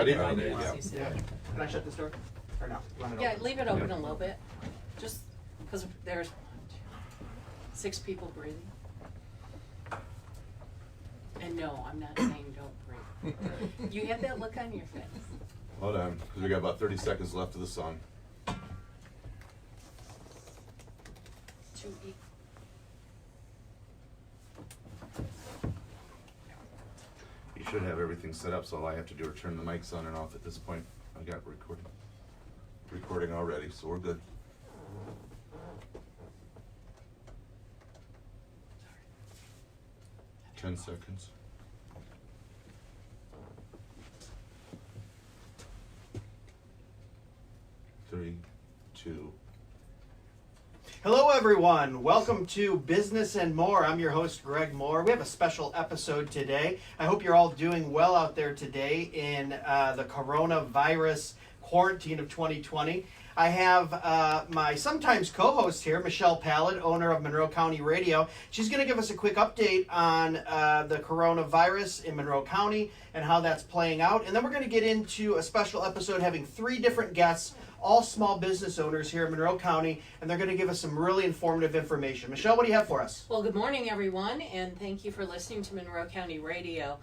ready? Oh, There you wow. go. Yeah. Can I shut this door? Or no? You want it Yeah, open? leave it open a little bit, just because there's 6 people breathing. And no, I'm not saying don't breathe. You have that look on your face. Hold on, because we got about 30 seconds left of the song. To eat. You should have everything set up, so all I have to do is turn the mics on and off at this point. I got recording already, so we're good. Sorry. 10 seconds. Three, two. Hello, everyone. Welcome to Business and More. I'm your host, Greg Moore. We have a special episode today. I hope you're all doing well out there today in the coronavirus quarantine of 2020. I have my sometimes co-host here, Michelle Pallad, owner of Monroe County Radio. She's going to give us a quick update on the coronavirus in Monroe County and how that's playing out. And then we're going to get into a special episode having 3 different guests, all small business owners here in Monroe County, and they're going to give us some really informative information. Michelle, what do you have for us? Well, good morning, everyone, and thank you for listening to Monroe County Radio.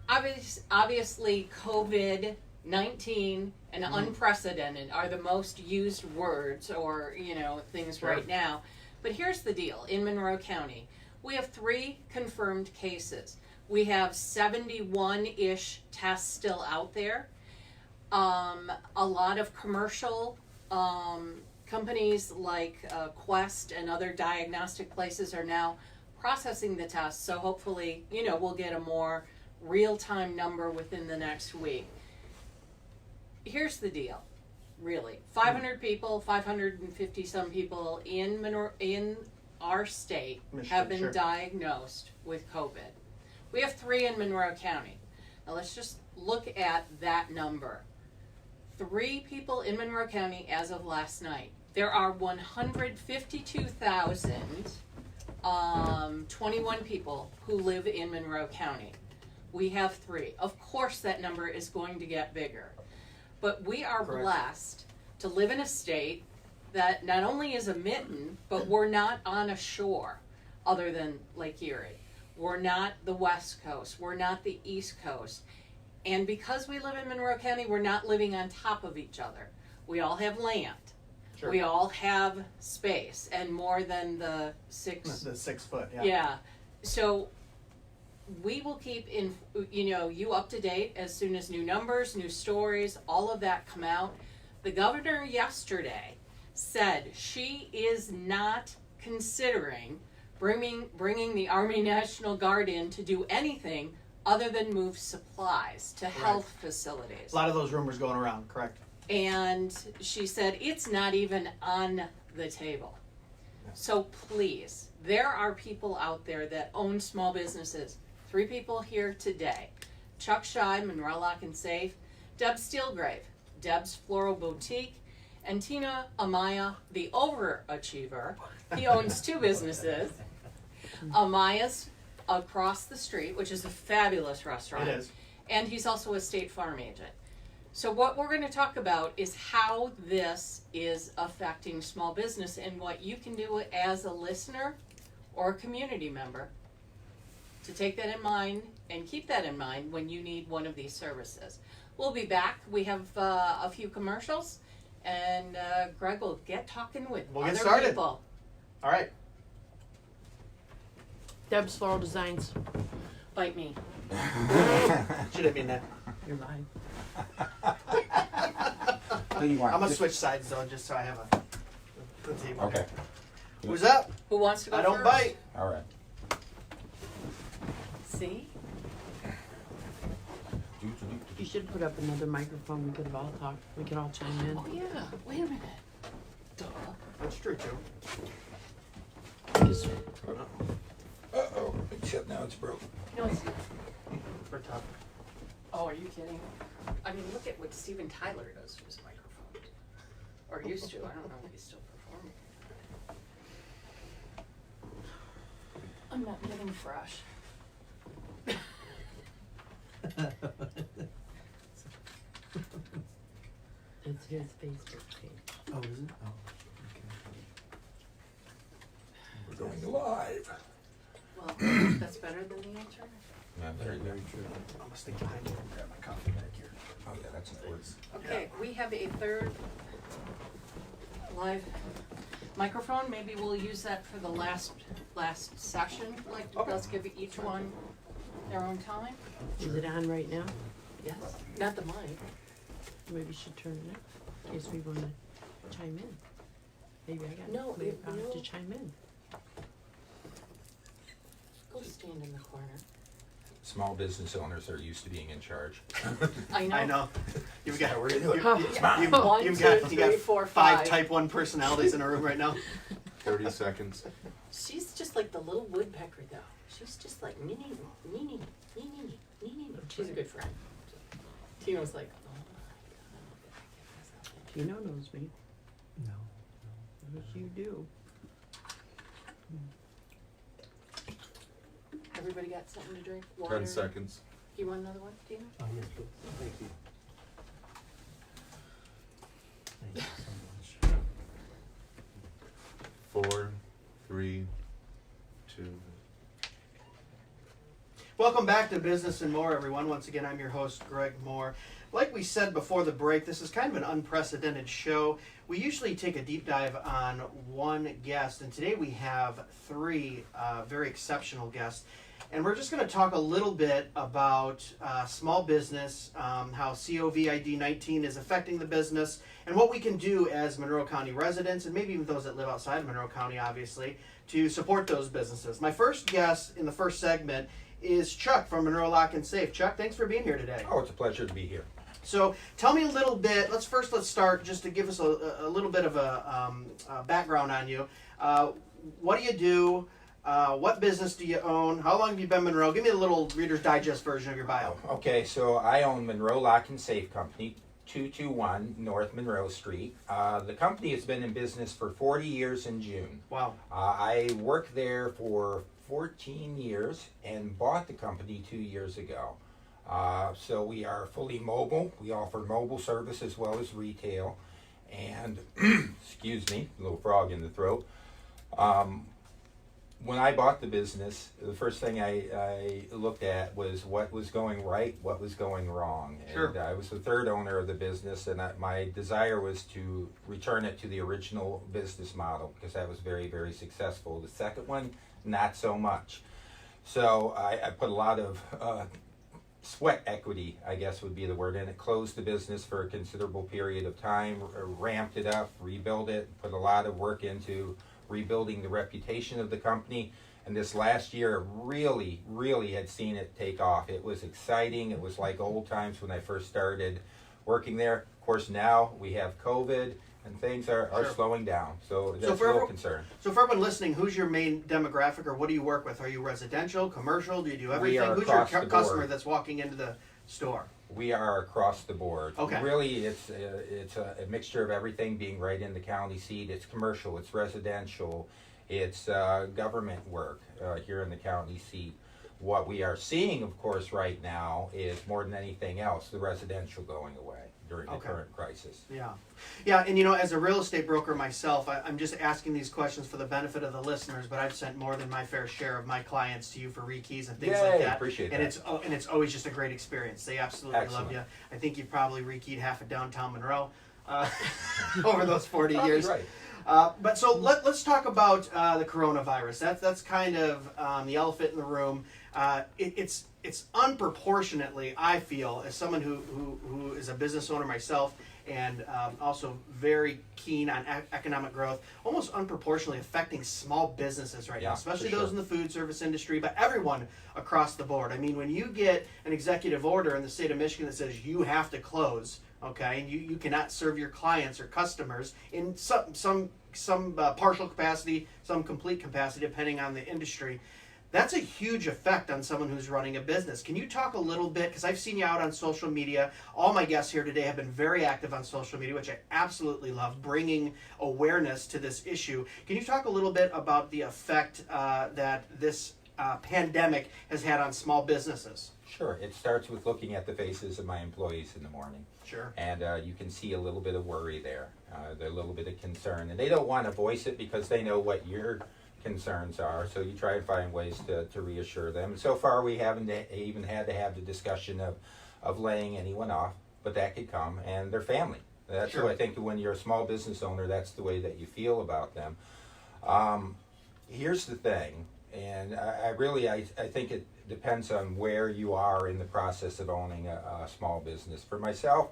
Obviously, COVID-19 and unprecedented are the most used words or, things Sure. right now. But here's the deal. In Monroe County, we have 3 confirmed cases. We have 71-ish tests still out there. A lot of commercial companies like Quest and other diagnostic places are now processing the tests. So hopefully, we'll get a more real-time number within the next week. Here's the deal, really. 500 people, 550 some people in our state Michigan, have been sure. diagnosed with COVID. We have 3 in Monroe County. Now let's just look at that number. 3 people in Monroe County as of last night. There are 152,021 people who live in Monroe County. We have 3. Of course that number is going to get bigger. But we are Correct. blessed to live in a state that not only is a mitten, but we're not on a shore other than Lake Erie. We're not the West Coast. We're not the East Coast. And because we live in Monroe County, we're not living on top of each other. We all have land. Sure. We all have space and more than the 6. The 6 foot, yeah. Yeah. So we will keep you up to date as soon as new numbers, new stories, all of that come out. The governor yesterday said she is not considering bringing the Army National Guard in to do anything other than move supplies to health facilities. A lot of those rumors going around, correct? And she said it's not even on the table. So please, there are people out there that own small businesses. 3 people here today. Chuck Scheid, Monroe Lock and Safe, Deb Staelgrave, Deb's Floral Boutique, and Tino Amaya, the overachiever. He owns 2 businesses. Amaya's across the street, which is a fabulous restaurant. It is. And he's also a State Farm agent. So what we're going to talk about is how this is affecting small business and what you can do as a listener or a community member to take that in mind and keep that in mind when you need one of these services. We'll be back. We have a few commercials, and Greg will get talking with We'll other get started. people. All right. Deb's Floral Designs. Bite me. She didn't mean that. You're mine. Who you want? I'm going to switch sides, though, just so I have the table. Okay. Who's up? Who wants to go I don't first? bite. All right. See? You should put up another microphone. We could have all talked. We could all chime in. Oh, yeah. Wait a minute. Duh. That's true, too. Just, Uh-oh. Except now it's broke. No, it's not. For top. Oh, are you kidding? I mean, look at what Steven Tyler does to his microphone. Or used to. I don't know if he's still performing. I'm not getting fresh. his Facebook page. Oh, is it? Oh, We're going live. Well, that's better than the internet. Yeah, very good. true. I'm gonna stick behind you and grab my coffee back here. Oh, yeah, that's important. Okay, we have a third live microphone. Maybe we'll use that for the last session. Like, Okay. let's give each one their own time. Is it on right now? Yes. Not the mic. Maybe you should turn it up in case we want to chime in. Maybe I got No, maybe it- I'll have no. to chime in. Go stand in the corner. Small business owners are used to being in charge. I know. I know. You've got, We're gonna do it. you've, One, you've two, got, you got three, four, five five. type 1 personalities in a room right now. 30 seconds. She's just like the little woodpecker, though. She's just like nee nee nee nee nee nee nee nee. She's a good friend. Tino's like, oh my god. Tino knows me. No. Yes, you do. Everybody got something to drink? Water? 10 seconds. You want another one, Tino? Oh, yes, please. Thank you. Thank you so much. 4, 3, 2. Welcome back to Business and More, everyone. Once again, I'm your host, Greg Moore. Like we said before the break, this is kind of an unprecedented show. We usually take a deep dive on one guest, and today we have 3 very exceptional guests. And we're just going to talk a little bit about small business, how COVID-19 is affecting the business, and what we can do as Monroe County residents, and maybe even those that live outside of Monroe County, obviously, to support those businesses. My first guest in the first segment is Chuck from Monroe Lock and Safe. Chuck, thanks for being here today. Oh, it's a pleasure to be here. So tell me a little bit, let's start just to give us a little bit of a background on you. What do you do? What business do you own? How long have you been Monroe? Give me a little Reader's Digest version of your bio. Okay, so I own Monroe Lock and Safe Company, 221 North Monroe Street. The company has been in business for 40 years in June. Wow. I worked there for 14 years and bought the company 2 years ago. So we are fully mobile. We offer mobile service as well as retail. And, excuse me, a little frog in the throat. When I bought the business, the first thing I looked at was what was going right, what was going wrong. Sure. And I was the third owner of the business, and my desire was to return it to the original business model because that was very, very successful. The second one, not so much. So I put a lot of sweat equity, I guess would be the word, in it. Closed the business for a considerable period of time, ramped it up, rebuilt it, put a lot of work into rebuilding the reputation of the company, and this last year really had seen it take off. It was exciting. It was like old times when I first started working there. Of course, now we have COVID and things are Sure. slowing down, so that's a for little every- concern. So for everyone listening, who's your main demographic, or what do you work with? Are you residential, commercial? Do you do everything? are Who's your across the customer board. that's walking into the store? We are across the board. Okay. Really, it's a mixture of everything being right in the county seat. It's commercial, it's residential, it's government work here in the county seat. What we are seeing, of course, right now is more than anything else, the residential going away during the Okay. current crisis. Yeah. Yeah, and you know, as a real estate broker myself, I'm just asking these questions for the benefit of the listeners, but I've sent more than my fair share of my clients to you for rekeys and things like Yay, that. appreciate and that. it's always just a great experience. They absolutely Excellent. love you. I think you've probably rekeyed half of downtown Monroe over those 40 Probably years. right. But so let's talk about the coronavirus. That's kind of the elephant in the room. It's unproportionately, I feel, as someone who is a business owner myself and also very keen on economic growth, almost unproportionately affecting small businesses right now, Yeah, especially for those sure. in the food service industry, but everyone across the board. I mean, when you get an executive order in the state of Michigan that says you have to close, okay, and you cannot serve your clients or customers in some partial capacity, some complete capacity, depending on the industry. That's a huge effect on someone who's running a business. Can you talk a little bit, because I've seen you out on social media. All my guests here today have been very active on social media, which I absolutely love, bringing awareness to this issue. Can you talk a little bit about the effect that this pandemic has had on small businesses? Sure. It starts with looking at the faces of my employees in the morning. Sure. And you can see a little bit of worry there. There's a little bit of concern. And they don't want to voice it because they know what your concerns are. So you try and find ways to reassure them. And so far, we haven't even had to have the discussion of laying anyone off, but that could come. And their family. That's Sure. who I think when you're a small business owner, that's the way that you feel about them. Here's the thing. And I think it depends on where you are in the process of owning a small business. For myself,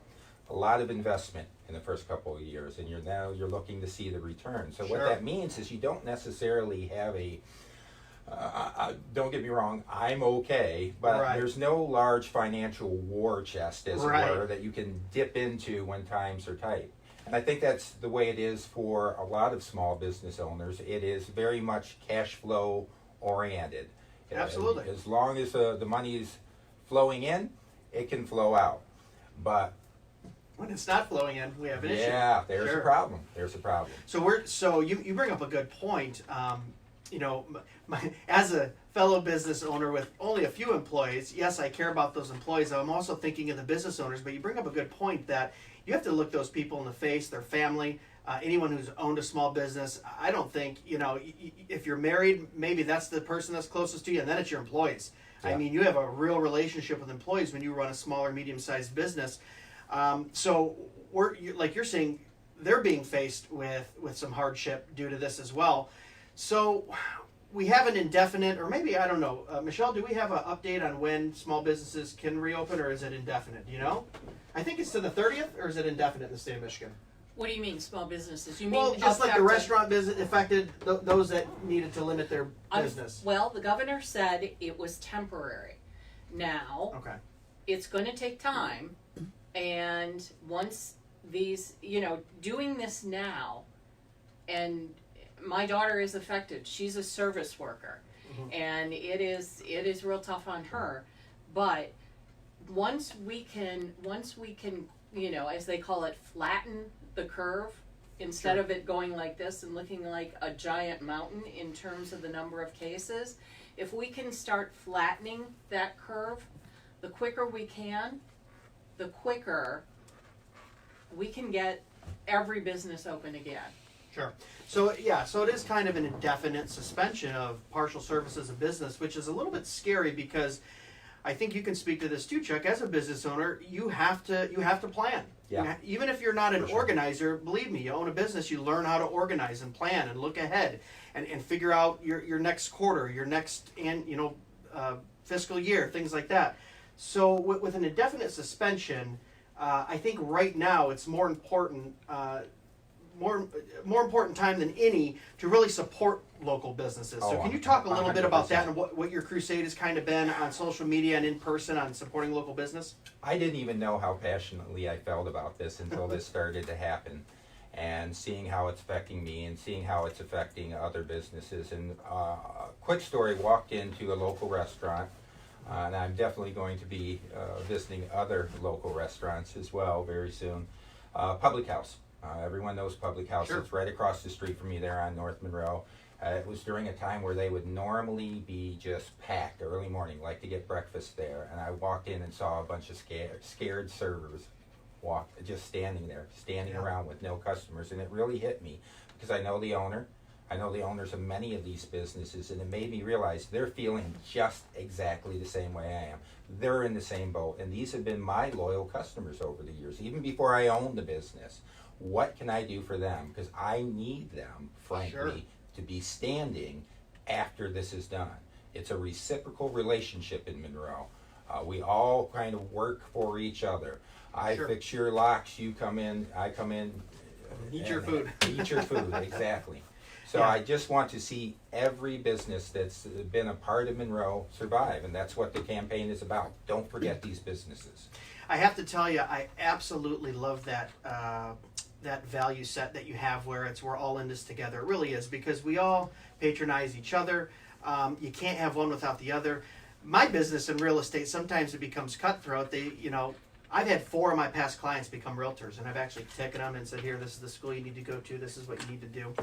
a lot of investment in the first couple of years, and you're looking to see the return. So what Sure. that means is you don't necessarily have don't get me wrong, I'm okay, but Right. there's no large financial war chest, as Right. it were, that you can dip into when times are tight. And I think that's the way it is for a lot of small business owners. It is very much cash flow oriented. Absolutely. As long as the money is flowing in, it can flow out. But When it's not flowing in, we have an issue. yeah, there's Sure. a problem. There's a problem. So you bring up a good point. As a fellow business owner with only a few employees, yes, I care about those employees. I'm also thinking of the business owners. But you bring up a good point that you have to look those people in the face, their family, anyone who's owned a small business. I don't think if you're married, maybe that's the person that's closest to you, and then it's your employees. I Yeah. mean, you have a real relationship with employees when you run a small or medium-sized business. So like you're saying, they're being faced with some hardship due to this as well. So we have an indefinite, or maybe, I don't know. Michelle, do we have an update on when small businesses can reopen, or is it indefinite? Do you know? I think it's to the 30th, or is it indefinite in the state of Michigan? What do you mean, small businesses? You Well, mean just like the affected- restaurant business affected those that needed to limit their business. Well, the governor said it was temporary. Now, Okay. it's going to take time, and once these, doing this now, and my daughter is affected. She's a service worker, and it is real tough on her. But once we can, as they call it, flatten the curve instead Sure. of it going like this and looking like a giant mountain in terms of the number of cases. If we can start flattening that curve, the quicker we can, the quicker we can get every business open again. Sure. So it is kind of an indefinite suspension of partial services of business, which is a little bit scary because I think you can speak to this too, Chuck. As a business owner, you have to plan. Yeah. Even if you're not an For sure. organizer, believe me, you own a business, you learn how to organize and plan and look ahead and figure out your next quarter, your next fiscal year, things like that. So with an indefinite suspension, I think right now it's more important time than any to really support local businesses. So Oh, can you talk a little bit about that 100%. and what your crusade has kind of been on social media and in person on supporting local business? I didn't even know how passionately I felt about this until this started to happen, and seeing how it's affecting me and seeing how it's affecting other businesses. And quick story, walked into a local restaurant, and I'm definitely going to be visiting other local restaurants as well very soon. Public House. Everyone knows Public House. Sure. It's right across the street from me there on North Monroe. It was during a time where they would normally be just packed early morning, like to get breakfast there. And I walked in and saw a bunch of scared servers just standing there, Yeah. around with no customers. And it really hit me because I know the owner. I know the owners of many of these businesses, and it made me realize they're feeling just exactly the same way I am. They're in the same boat, and these have been my loyal customers over the years, even before I owned the business. What can I do for them? Because I need them, frankly, Sure. to be standing after this is done. It's a reciprocal relationship in Monroe. We all kind of work for each other. I Sure. fix your locks, you come in, I come in. Eat your and food. Eat your food, exactly. So Yeah. I just want to see every business that's been a part of Monroe survive, and that's what the campaign is about. Don't forget these businesses. I have to tell you, I absolutely love that value set that you have, where we're all in this together. It really is, because we all patronize each other. You can't have one without the other. My business in real estate, sometimes it becomes cutthroat. I've had 4 of my past clients become realtors, and I've actually taken them and said, here, this is the school you need to go to, this is what you need to do.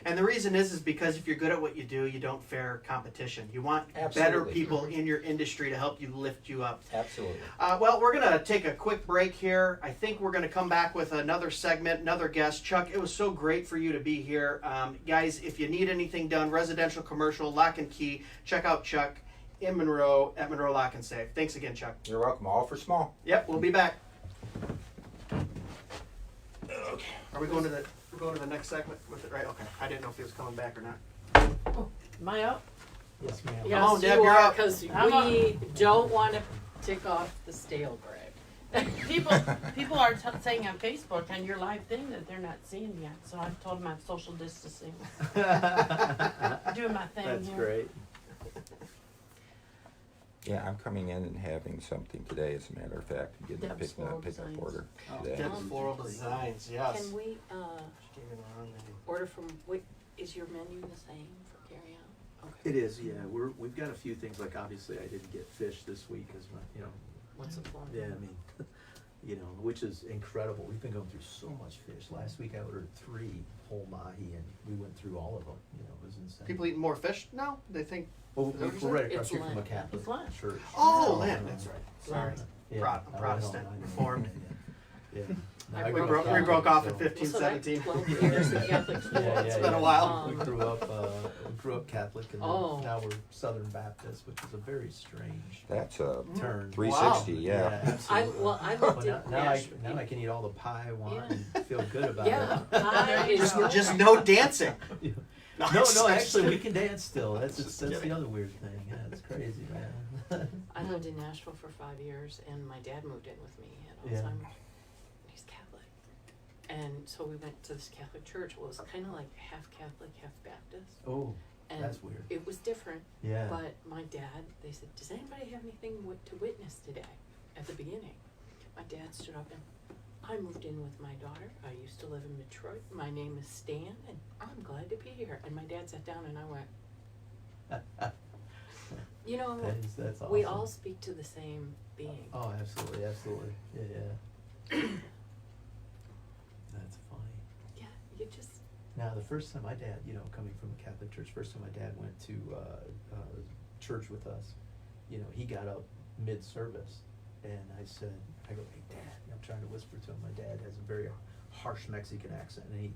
And the reason is because if you're good at what you do, you don't fear competition. You want better Absolutely. people in your industry to help you lift you up. Absolutely. Well, we're going to take a quick break here. I think we're going to come back with another segment, another guest. Chuck, it was so great for you to be here. Guys, if you need anything done, residential, commercial, lock and key, check out Chuck in Monroe at Monroe Lock and Safe. Thanks again, Chuck. You're welcome. All for small. Yep, we'll be back. Are we going to the next segment with it, right? Okay. I didn't know if he was coming back or not. Am I up? Yes, ma'am. Yes, on, Deb, you you're are, up. because I'm we don't want to tick off the Staelgrave. People are saying on Facebook on your live thing that they're not seeing yet. So I've told them I'm social distancing. Doing my thing That's here. great. Yeah, I'm coming in and having something today, as a matter of fact, and getting a Deb's Floral pickup Designs. order Oh, today. Deb's Floral Designs, yes. Can we She gave me the wrong name. order from, is your menu the same for carry out? Okay. It is, yeah. We've got a few things, like obviously I didn't get fish this week as my, What's the plan? yeah, I mean, which is incredible. We've been going through so much fish. Last week I ordered 3 whole mahi and we went through all of them, it was insane. People eating more fish now? They think. Well, Is that what you we're said? right across It's here from a Lent. Catholic It's Lent. church. Oh, Lent, that's right. Sorry. Yeah. I'm Protestant, I know. Reformed. Yeah. I We grew up broke off in So that's 1517. 12 years of Catholic school. It's been a while. Um, We grew up Catholic, and then Oh. now we're Southern Baptist, which is a very strange That's a turn. 360, yeah. absolutely. I Well, lived in now Nashville. I can eat all the pie I want Yeah. and feel good about Yeah, it. pie is Just no dancing. No, actually, we can dance still. That's Just the kidding. other weird thing. Yeah, it's crazy, man. I lived in Nashville for 5 years, and my dad moved in with me. He had Yeah. Alzheimer's. He's Catholic, and so we went to this Catholic church. Well, it was kind of like half Catholic, half Baptist, Oh, and that's weird. it was different. Yeah. But my dad, they said, "Does anybody have anything to witness today?" At the beginning, my dad stood up and, "I moved in with my daughter. I used to live in Detroit. My name is Stan, and I'm glad to be here." And my dad sat down, and I went, "You know, That's awesome. we all speak to the same being." Oh, absolutely, absolutely. Yeah. That's funny. Yeah, you just. Now, the first time my dad, coming from a Catholic church, first time my dad went to church with us, he got up mid-service, and I go, "Hey, Dad," I'm trying to whisper to him. My dad has a very harsh Mexican accent, and he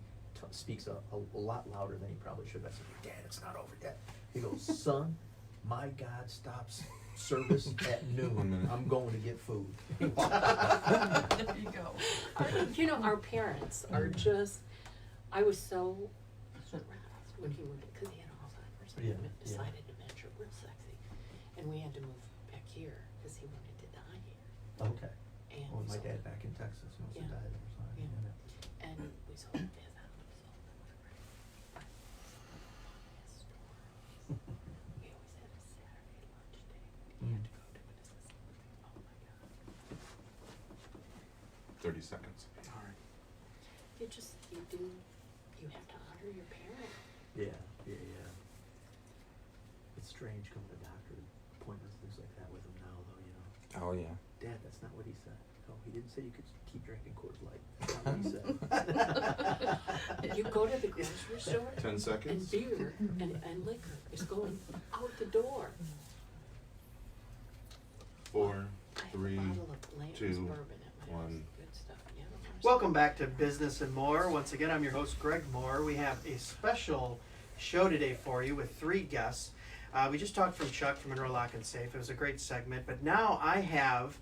speaks a lot louder than he probably should. I said, "Dad, it's not over yet." He goes, "Son, my God stops service at 1 noon. minute. I'm going to get food." There you go. Our parents are just. I was so surprised when he moved because he had Alzheimer's and Yeah, decided dementia, real sexy, and we had to move back here because he wanted to die here. Okay. And Well, my so- dad back in Texas also Yeah. died there. So Yeah. And we sold his house. We always had a Saturday lunch day. He had to go to it. Oh my God. 30 seconds. All right. You have to honor your parents. Yeah. It's strange coming to doctor appointments, things like that with him now, though. Oh, yeah. Dad, that's not what he said. Oh, he didn't say you could keep drinking Coors Light. That's not what he said. You go to the grocery store 10 and seconds. beer and liquor is going out the door. 4, I have 3, a bottle of Lamb's 2, bourbon at my house. 1. Good stuff. Yeah. Welcome back to Business and More. Once again, I'm your host, Greg Moore. We have a special show today for you with 3 guests. We just talked from Chuck from Monroe Lock and Safe. It was a great segment. But now I have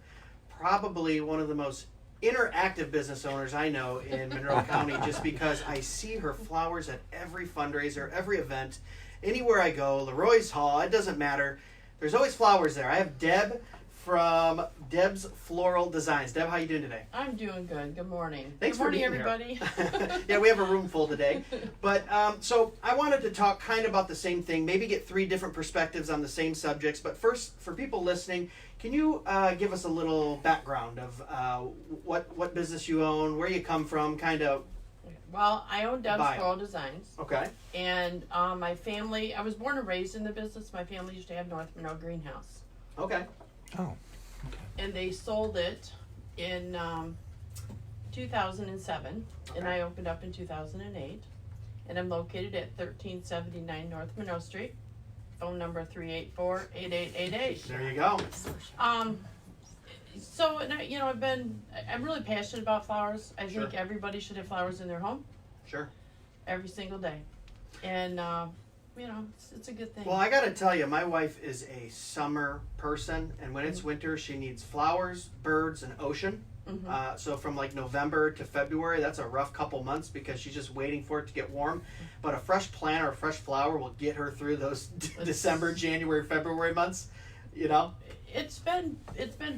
probably one of the most interactive business owners I know in Monroe County, just because I see her flowers at every fundraiser, every event, anywhere I go, Leroy's Hall, it doesn't matter. There's always flowers there. I have Deb from Deb's Floral Designs. Deb, how you doing today? I'm doing good. Good morning. Thanks Good for morning, being here. everybody. Yeah, we have a room full today. But so I wanted to talk kind of about the same thing, maybe get 3 different perspectives on the same subjects. But first, for people listening, can you give us a little background of what business you own, where you come from, kind of? Well, I own Deb's Bio. Floral Designs. Okay. And my family, I was born and raised in the business. My family used to have North Monroe Greenhouse. Okay. Oh. And they sold it in 2007, and I opened up in 2008. And I'm located at 1379 North Monroe Street. Phone number 384-8888. There you go. So, and I'm really passionate about flowers. I Sure. think everybody should have flowers in their home Sure. every single day. And, it's a good thing. Well, I got to tell you, my wife is a summer person, and when it's winter, she needs flowers, birds, and ocean. Mhm. So from like November to February, that's a rough couple months because she's just waiting for it to get warm. But a fresh plant or a fresh flower will get her through those December, January, February months. You know. It's been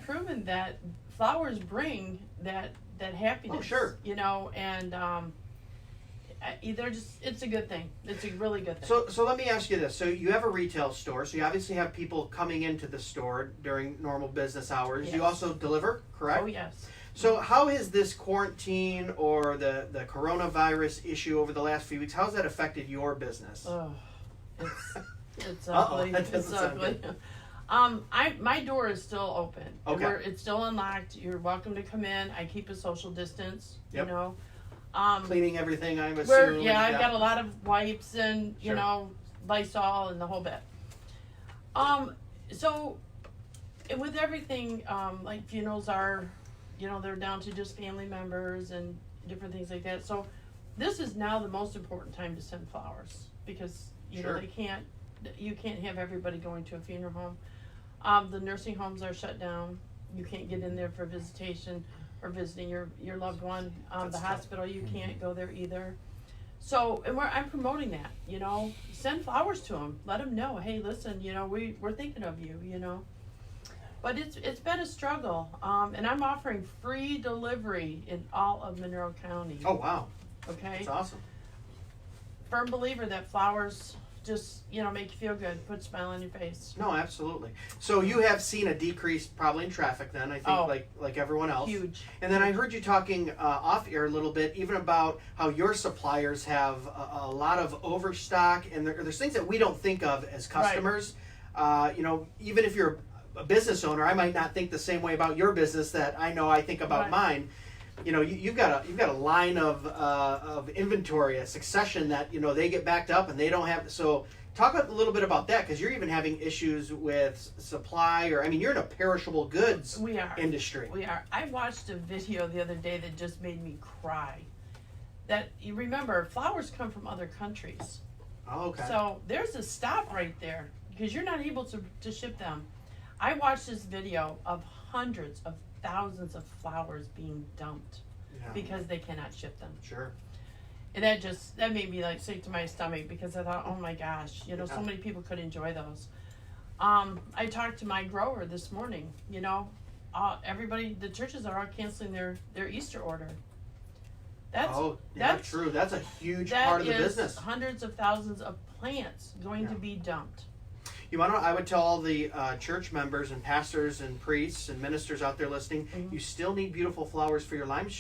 proven that flowers bring that happiness. Oh, sure. And it's a good thing. It's a really good thing. So let me ask you this. So you have a retail store, so you obviously have people coming into the store during normal business hours. Yes. You also deliver, correct? Oh, yes. So how has this quarantine or the coronavirus issue over the last few weeks, how's that affected your business? Oh, it's Uh-oh, ugly. that It's doesn't sound ugly. My door is still open. Okay. It's still unlocked. You're welcome to come in. I keep a social distance. Yep. You know. Cleaning everything, I'm I've assuming. got a lot of wipes and Sure. Lysol and the whole bit. So with everything, like funerals are, they're down to just family members and different things like that. So this is now the most important time to send flowers because Sure. you can't have everybody going to a funeral home. The nursing homes are shut down. You can't get in there for visitation or visiting your loved one. That's The tough. hospital, you can't go there either. So, and I'm promoting that, send flowers to them. Let them know, hey, listen, we're thinking of you, But it's been a struggle, and I'm offering free delivery in all of Monroe County. Oh, wow. Okay? That's awesome. Firm believer that flowers just, make you feel good, put a smile on your face. No, absolutely. So you have seen a decrease probably in traffic then, I think, Oh. like everyone else. Huge. And then I heard you talking off air a little bit, even about how your suppliers have a lot of overstock, and there's things that we don't think of as customers. Even if you're a business owner, I might not think the same way about your business that I think about Right. mine. You've got a line of inventory, a succession that they get backed up and they don't have. So talk a little bit about that because you're even having issues with supply, you're in a perishable goods We are. industry. We are. I watched a video the other day that just made me cry. That you remember, flowers come from other countries. Oh, okay. So there's a stop right there because you're not able to ship them. I watched this video of hundreds of thousands of flowers being dumped Yeah, because they cannot ship them. sure. And that made me sick to my stomach because I thought, oh my gosh, Yeah. so many people could enjoy those. I talked to my grower this morning, everybody, the churches are all canceling their Easter order. That's true. That's a huge part of the business. Hundreds of thousands of plants going to be dumped. I would tell all the church members and pastors and priests and ministers out there listening, Mhm. you still need beautiful flowers for your live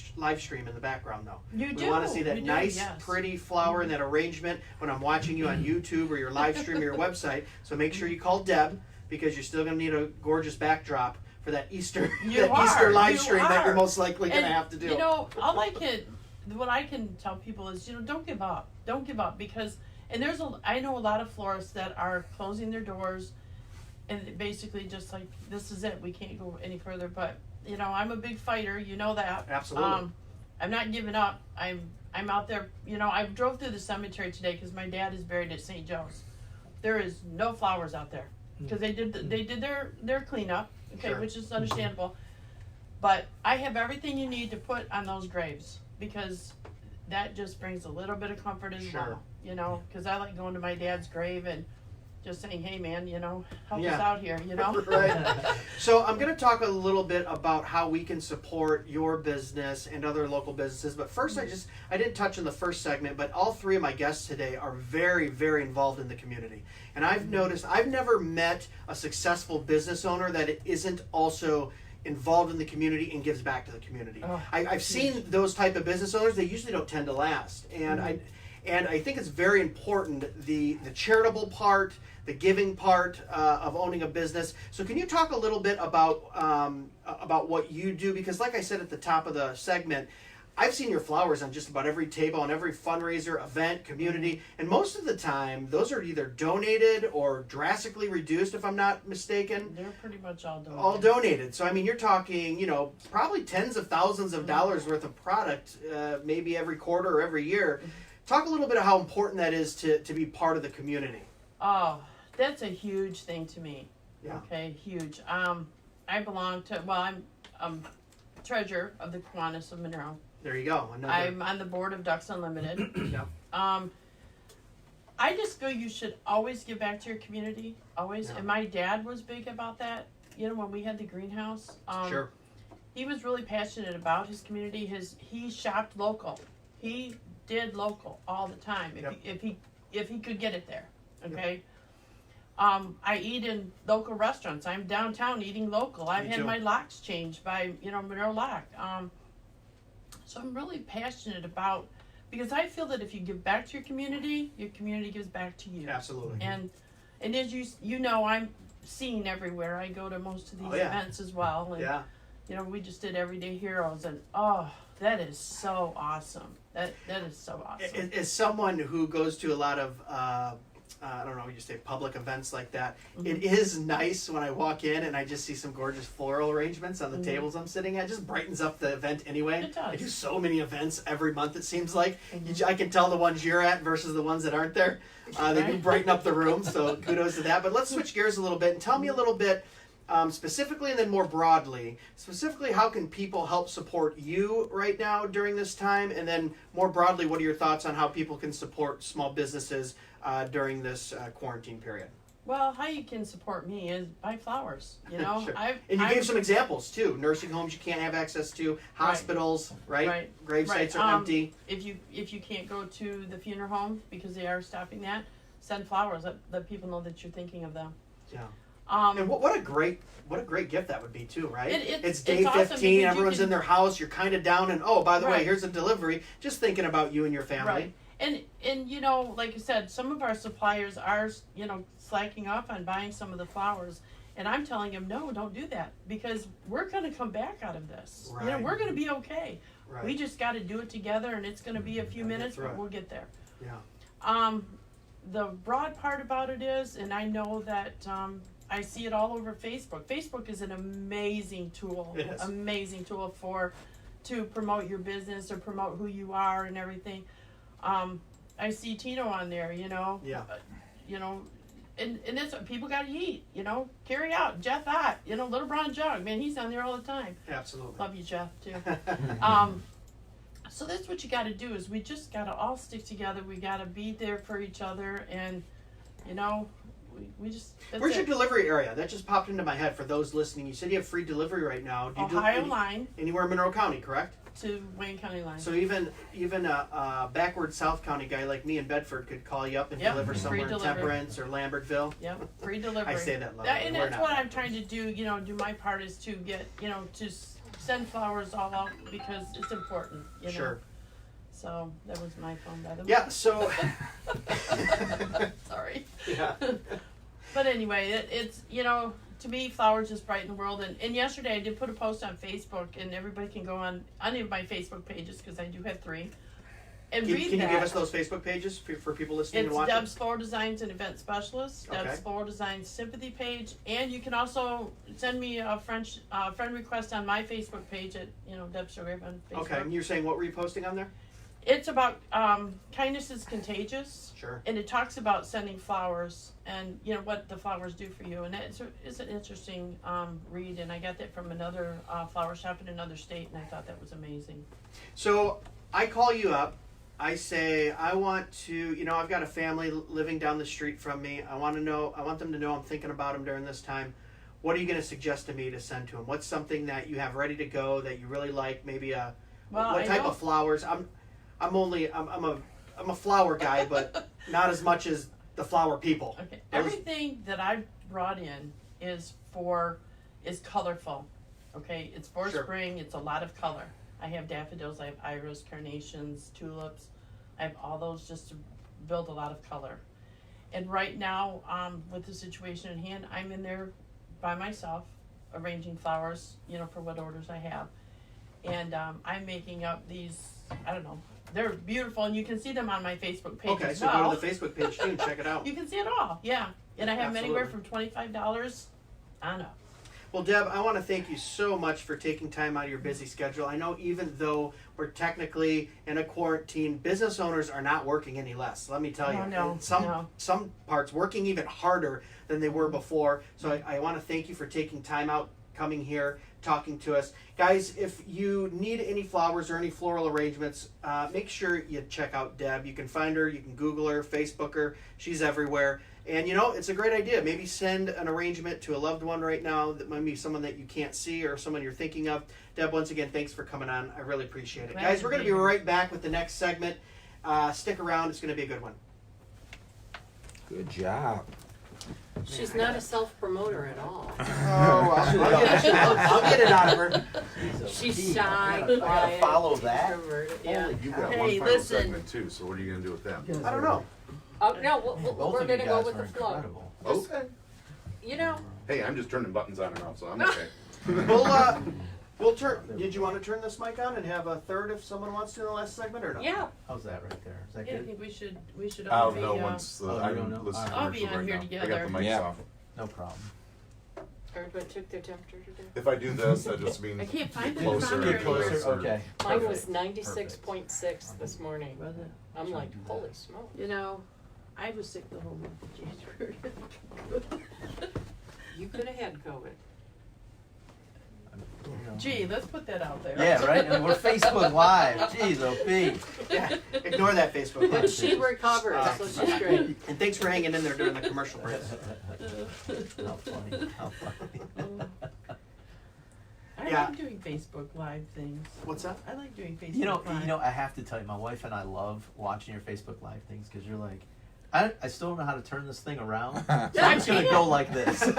stream in the background, though. You We do. want to see that You do, nice, yes. pretty flower and that arrangement when I'm watching you on YouTube or your live stream or your website. So make sure you call Deb because you're still going to need a gorgeous backdrop for that Easter Easter live You stream that you're are. most likely going to And, have to do. what I can tell people is, don't give up. Don't give up because, I know a lot of florists that are closing their doors and basically just like, this is it. We can't go any further. But, I'm a big fighter. You know that. Absolutely. I'm not giving up. I'm out there. I drove through the cemetery today because my dad is buried at St. Joe's. There is no flowers out there because they did their cleanup, okay, Sure. which is understandable. But I have everything you need to put on those graves because that just brings a little bit of comfort as Sure. well. Because I like going to my dad's grave and just saying, hey man, help Yeah. us out here, Right. So I'm going to talk a little bit about how we can support your business and other local businesses. But first, I didn't touch on the first segment, but all three of my guests today are very, very involved in the community. And I've noticed, I've never met a successful business owner that isn't also involved in the community and gives back to the community. Oh, I've seen those type of business owners, they usually don't tend to last. And And I think it's very important, the charitable part, the giving part of owning a business. So can you talk a little bit about what you do? Because like I said at the top of the segment, I've seen your flowers on just about every table, on every fundraiser, event, community, and most of the time, those are either donated or drastically reduced, if I'm not mistaken. They're pretty much all donated. All donated. So, I mean, you're talking, probably tens of thousands of dollars worth of product, maybe every quarter or every year. Talk a little bit of how important that is to be part of the community. Oh, that's a huge thing to me. Yeah. Okay, huge. I belong to, I'm treasurer of the Kiwanis of Monroe. There you go. I'm on the board of Ducks Unlimited. Yeah. I just feel you should always give back to your community, always. Yeah. And my dad was big about that. When we had the greenhouse, Sure. he was really passionate about his community. He shopped local. He did local all the time if he could get it there. Okay. I eat in local restaurants. I'm downtown eating local. I've Me had too. my locks changed by Monroe Lock. So I'm really passionate about, because I feel that if you give back to your community gives back to you. Absolutely. And as I'm seen everywhere. I go to most of these events as well. And, Yeah. we just did Everyday Heroes, and that is so awesome. That is so awesome. As someone who goes to a lot of, I don't know, you say public events like that, it is nice when I walk in and I just see some gorgeous floral arrangements on the tables I'm sitting at. It just brightens up the event anyway. It does. I do so many events every month, it seems like. I can tell the ones you're at versus the ones that aren't there. They do brighten up the room, so kudos to that. But let's switch gears a little bit and tell me a little bit specifically, and then more broadly, how can people help support you right now during this time? And then more broadly, what are your thoughts on how people can support small businesses during this quarantine period? Well, how you can support me is buy flowers. Sure. And you gave some examples too. Nursing homes you can't have access to, hospitals, right? Grave sites are empty. If you can't go to the funeral home because they are stopping that, send flowers. Let people know that you're thinking of them. Yeah. And what a great gift that would be too, right? It's day it's awesome 15, because everyone's in their house, you're kind of down, and oh, by the way, Right. here's a delivery. Just thinking about you and your family. Right. And like I said, some of our suppliers are slacking off on buying some of the flowers, and I'm telling them, no, don't do that, because we're going to come back out of this. Right. We're going to be okay. Right. We just got to do it together, and it's going to be a few minutes, through but it. we'll get there. Yeah. The broad part about it is, and I know that I see it all over Facebook. Facebook is an amazing tool. It is. Amazing tool to promote your business or promote who you are and everything. I see Tino on there, Yeah. And that's what people got to eat, carry out. Jeff Ott, Little Brown Jug, man, he's on there all the time. Absolutely. Love you, Jeff, too. So that's what you got to do is we just got to all stick together. We got to be there for each other, and, we just, that's Where's your it. delivery area? That just popped into my head for those listening. You said you have free delivery right now. Do you Ohio do line anywhere in Monroe County, correct? to Wayne County line. So even a backward South County guy like me in Bedford could call you up and Yep, deliver free somewhere in delivery. Temperance or Lambertville. Yep, free delivery. I say that loudly. And We're that's not. what I'm trying to do, do my part is to get, to send flowers all out because it's important, Sure. So that was my phone, by the way. Yeah. So. Sorry. Yeah. But anyway, it's, to me, flowers just brighten the world. And yesterday I did put a post on Facebook, and everybody can go on any of my Facebook pages, because I do have 3, and read Can you that. give us those Facebook pages for people listening It's and watching? Deb's Floral Designs and Event Specialist, Okay. Deb's Floral Designs Sympathy page, and you can also send me a friend request on my Facebook page at, Deb Staelgrave on Facebook. Okay. And you're saying what were you posting on there? It's about kindness is contagious. Sure. And it talks about sending flowers and, what the flowers do for you. And it's an interesting read. And I got that from another flower shop in another state, and I thought that was amazing. So I call you up. I say, I want to, I've got a family living down the street from me. I want them to know I'm thinking about them during this time. What are you going to suggest to me to send to them? What's something that you have ready to go that you really like? Maybe what type of flowers? I'm a flower guy, but not as much as the flower people. Okay. Everything that I've brought in is colorful. Okay. It's for Sure. spring. It's a lot of color. I have daffodils. I have iris, carnations, tulips. I have all those just to build a lot of color. And right now, with the situation in hand, I'm in there by myself, arranging flowers, for what orders I have. And I'm making up these, I don't know, they're beautiful, and you can see them on my Facebook page Okay, as so well. go to the Facebook page too and check it out. You can see it all, yeah. And I have them anywhere Absolutely. from $25 on up. Well, Deb, I want to thank you so much for taking time out of your busy schedule. I know even though we're technically in a quarantine, business owners are not working any less. Let me tell you. Oh, no, And some no. some parts working even harder than they were before. So I want to thank you for taking time out, coming here, talking to us. Guys, if you need any flowers or any floral arrangements, make sure you check out Deb. You can find her, you can Google her, Facebook her. She's everywhere. And it's a great idea. Maybe send an arrangement to a loved one right now that might be someone that you can't see or someone you're thinking of. Deb, once again, thanks for coming on. I really appreciate it. Glad Guys, to we're going to be be here. right back with the next segment. Stick around. It's going to be a good one. Good job. She's not a self-promoter at all. Oh, I'll get it out of her. She's shy, I gotta quiet, follow that? introverted, yeah. Holy You've got Hey, one final listen. segment too, so what are you gonna do with that? I don't know. Oh, no, Both we're of you gonna go guys with were the flow. incredible. Okay. Hey, I'm just turning buttons on and off, so I'm okay. We'll turn. Did you want to turn this mic on and have a third if someone wants to in the last segment or no? Yeah, How's that right there? Is that Yeah, I good? think we should all I'll be, know once Oh, you I'm don't know? listening to I'll be commercial on here right now. I got together. the mics Yeah. off. No problem. everybody took their temperature today. If I do this, that just means I can't find get the closer. thermometer Get closer, okay. Mine was Perfect. 96.6 this morning. Was it? I'm Should I like, do that? holy smoke. I was sick the whole month of January. You could have had COVID. You know. Gee, let's put that out there. Yeah, right? And we're Facebook Live. Jeez, OP. Yeah. Ignore that Facebook. But Live. she recovered, so she's great. And thanks for hanging in there during the commercial breaks. How funny. How funny. I Yeah. like doing Facebook Live things. What's that? I like doing Facebook You know, Live. I have to tell you, my wife and I love watching your Facebook Live things because you're like, I still don't know how to turn this thing around. So I'm just gonna go like this. I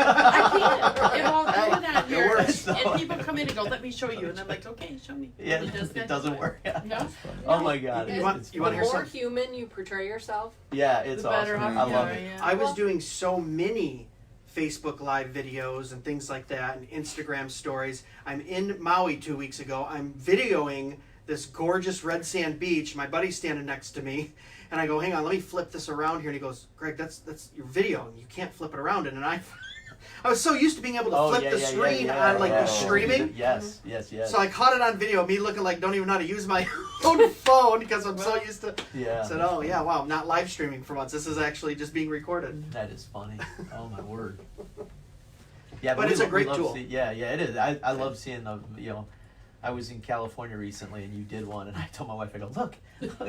can't. It won't do it on It here. works. And people come in and go, let me show you. And I'm like, okay, show me. Yeah, And does it that. doesn't work. No? Oh my god. You want- it's you want The to hear more something? human you portray yourself, Yeah, it's The better awesome. off I you love are, it. yeah. I was Well- doing so many Facebook Live videos and things like that and Instagram stories. I'm in Maui 2 weeks ago. I'm videoing this gorgeous red sand beach. My buddy's standing next to me. And I go, hang on, let me flip this around here. And he goes, Greg, that's your video. And you can't flip it around in an iPhone. I was so used to being able to flip the screen on like the streaming. Yes. So I caught it on video, me looking like don't even know how to use my own phone because I'm so used to. Yeah. I said, oh yeah, wow, not live streaming for once. This is actually just being recorded. That is funny. Oh my word. Yeah, But it's a great tool. Yeah, it is. I love seeing the I was in California recently and you did one and I told my wife, I go, look,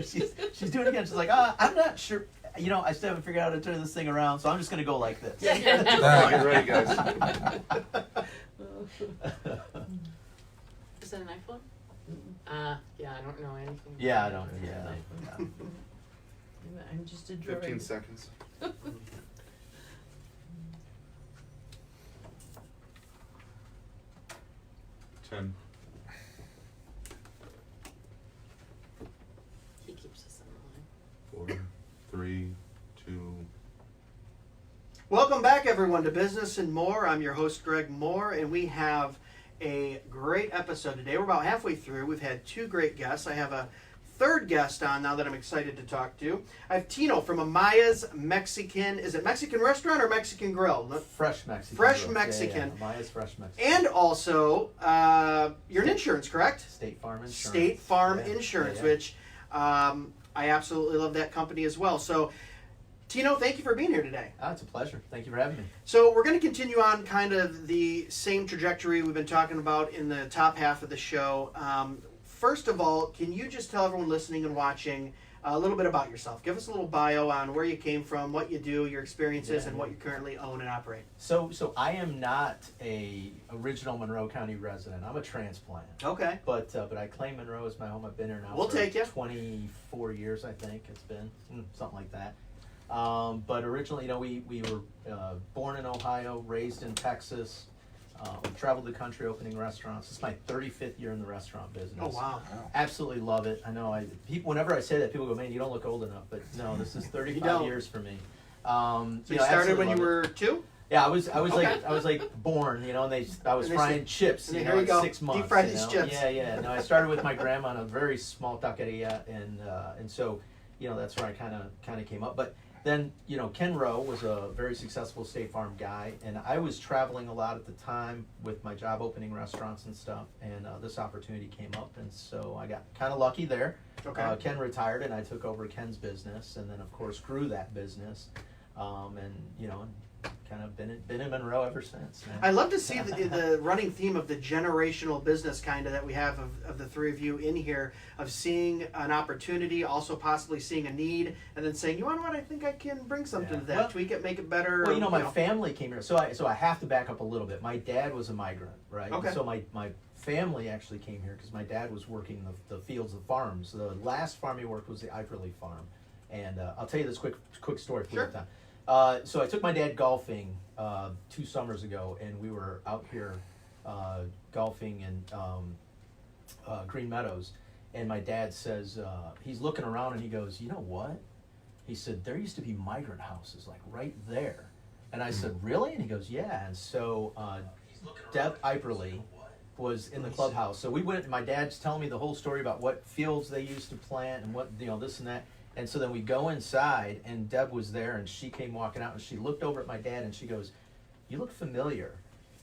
she's doing it again. She's like, I'm not sure. I still haven't figured out how to turn this thing around, so I'm just gonna go like this. Get ready, guys. is that an iPhone? Yeah, I don't know anything. Yeah, I about don't. it. Yeah. I'm just a 15 droid. seconds. 10. He keeps us in line. 4, 3, 2. Welcome back, everyone, to Business and More. I'm your host, Greg Moore, and we have a great episode today. We're about halfway through. We've had two great guests. I have a third guest on now that I'm excited to talk to. I have Tino from Amaya's Mexican. Is it Mexican restaurant or Mexican grill? Fresh Mexican. Fresh grill. Mexican. Yeah. Maya's Fresh Mexican. And also, you're in insurance, correct? State Farm Insurance. State Farm Yeah. Insurance, Yeah. which I absolutely love that company as well. So, Tino, thank you for being here today. It's a pleasure. Thank you for having me. So we're going to continue on kind of the same trajectory we've been talking about in the top half of the show. First of all, can you just tell everyone listening and watching a little bit about yourself? Give us a little bio on where you came from, what you do, your experiences, and what you currently own and operate. So I am not a original Monroe County resident. I'm a transplant. Okay. But I claim Monroe as my home. I've been here now We'll for take ya. 24 years, I think it's been, something like that. But originally, we were born in Ohio, raised in Texas. We've traveled the country opening restaurants. It's my 35th year in the restaurant business. Oh, wow. Absolutely love it. I know people, whenever I say that, people go, man, you don't look old enough. But no, this is 35 don't. years for me. So you started when you were 2? Yeah, I was Okay. like born, you know, and I was And they frying said- chips, and you here know, you at go. 6 months. Deep fry you these know? chips. Yeah. No, I started with my grandma in a very small taqueria, and so, you know, that's where I kind of came up. But then, you know, Ken Rowe was a very successful State Farm guy, and I was traveling a lot at the time with my job opening restaurants and stuff, and this opportunity came up, and so I got kind of lucky there. Okay. Ken retired, and I took over Ken's business, and then of course grew that business, and you know, kind of been in Monroe ever since. Man. I love to see the running theme of the generational business kind of that we have of the three of you in here, of seeing an opportunity, also possibly seeing a need, and then saying, you know what, I think I can bring something Yeah. to that, Well- tweak it, make it better. Well, you know, my family came here, so I have to back up a little bit. My dad was a migrant, right? Okay. So my family actually came here because my dad was working the fields, the farms. The last farm he worked was the Iperley farm, and I'll tell you this quick story if we have time. So I took my dad golfing 2 summers ago, and we were out here golfing in Green Meadows, and my dad says, he's looking around and he goes, you know what? He said, there used to be migrant houses like right there. And I said, really? And he goes, yeah. And so Deb Iperley was in the clubhouse. So we went, my dad's telling me the whole story about what fields they used to plant and what, you know, this and that. And so then we go inside, and Deb was there, and she came walking out, and she looked over at my dad, and she goes, you look familiar.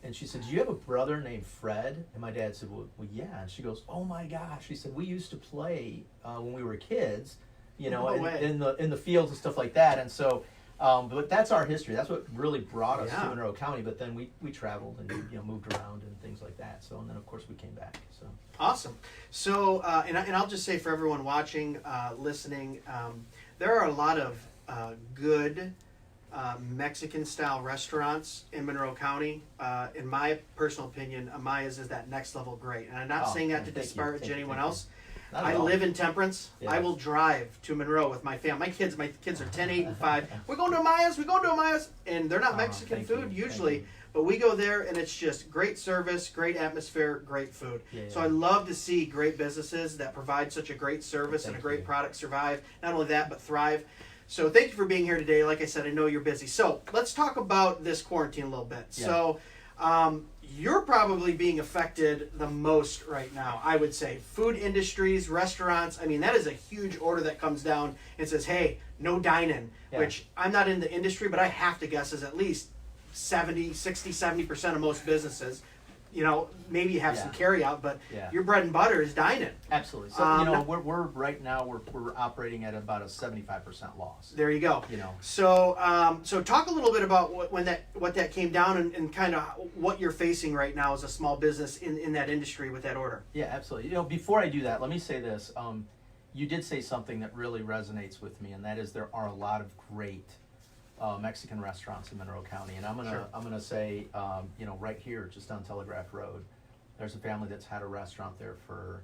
And she said, do you have a brother named Fred? And my dad said, well yeah. And she goes, oh my gosh. She said, we used to play when we were kids, you know, No way. in the fields and stuff like that. And so, but that's our history. That's what really brought us Yeah. to Monroe County. But then we traveled and, you know, moved around and things like that. So, and then of course we came back. So. Awesome. So, and I'll just say for everyone watching, listening, there are a lot of good Mexican-style restaurants in Monroe County. In my personal opinion, Amaya's is that next level great. And I'm not saying that to thank you, disparage thank you, anyone thank you. else. Not at I all. live in Temperance. Yeah. I will drive to Monroe with my family. My kids are 10, 8, and 5. We're going to Amaya's. And they're not Oh, Mexican thank food you, thank usually. you. But we go there, and it's just great service, great atmosphere, great food. Yeah, So yeah. I love to see great businesses that provide such a great service and a Thank great you. product survive. Not only that, but thrive. So thank you for being here today. Like I said, I know you're busy. So let's talk about this quarantine a little bit. Yeah. So you're probably being affected the most right now, I would say. Food industries, restaurants. I mean, that is a huge order that comes down and says, hey, no dine-in, Yeah. which I'm not in the industry, but I have to guess is at least 70% of most businesses. You know, maybe you have some Yeah. carry out, but Yeah. your bread and butter is dining. Absolutely. So you know, now- we're right now we're operating at about a 75% loss. There you go. You know. So, so talk a little bit about what that came down and kind of what you're facing right now as a small business in that industry with that order. Yeah, absolutely. You know, before I do that, let me say this. You did say something that really resonates with me, and that is there are a lot of great Mexican restaurants in Monroe County, and I'm gonna say, you know, right here, just on Telegraph Road, there's a family that's had a restaurant there for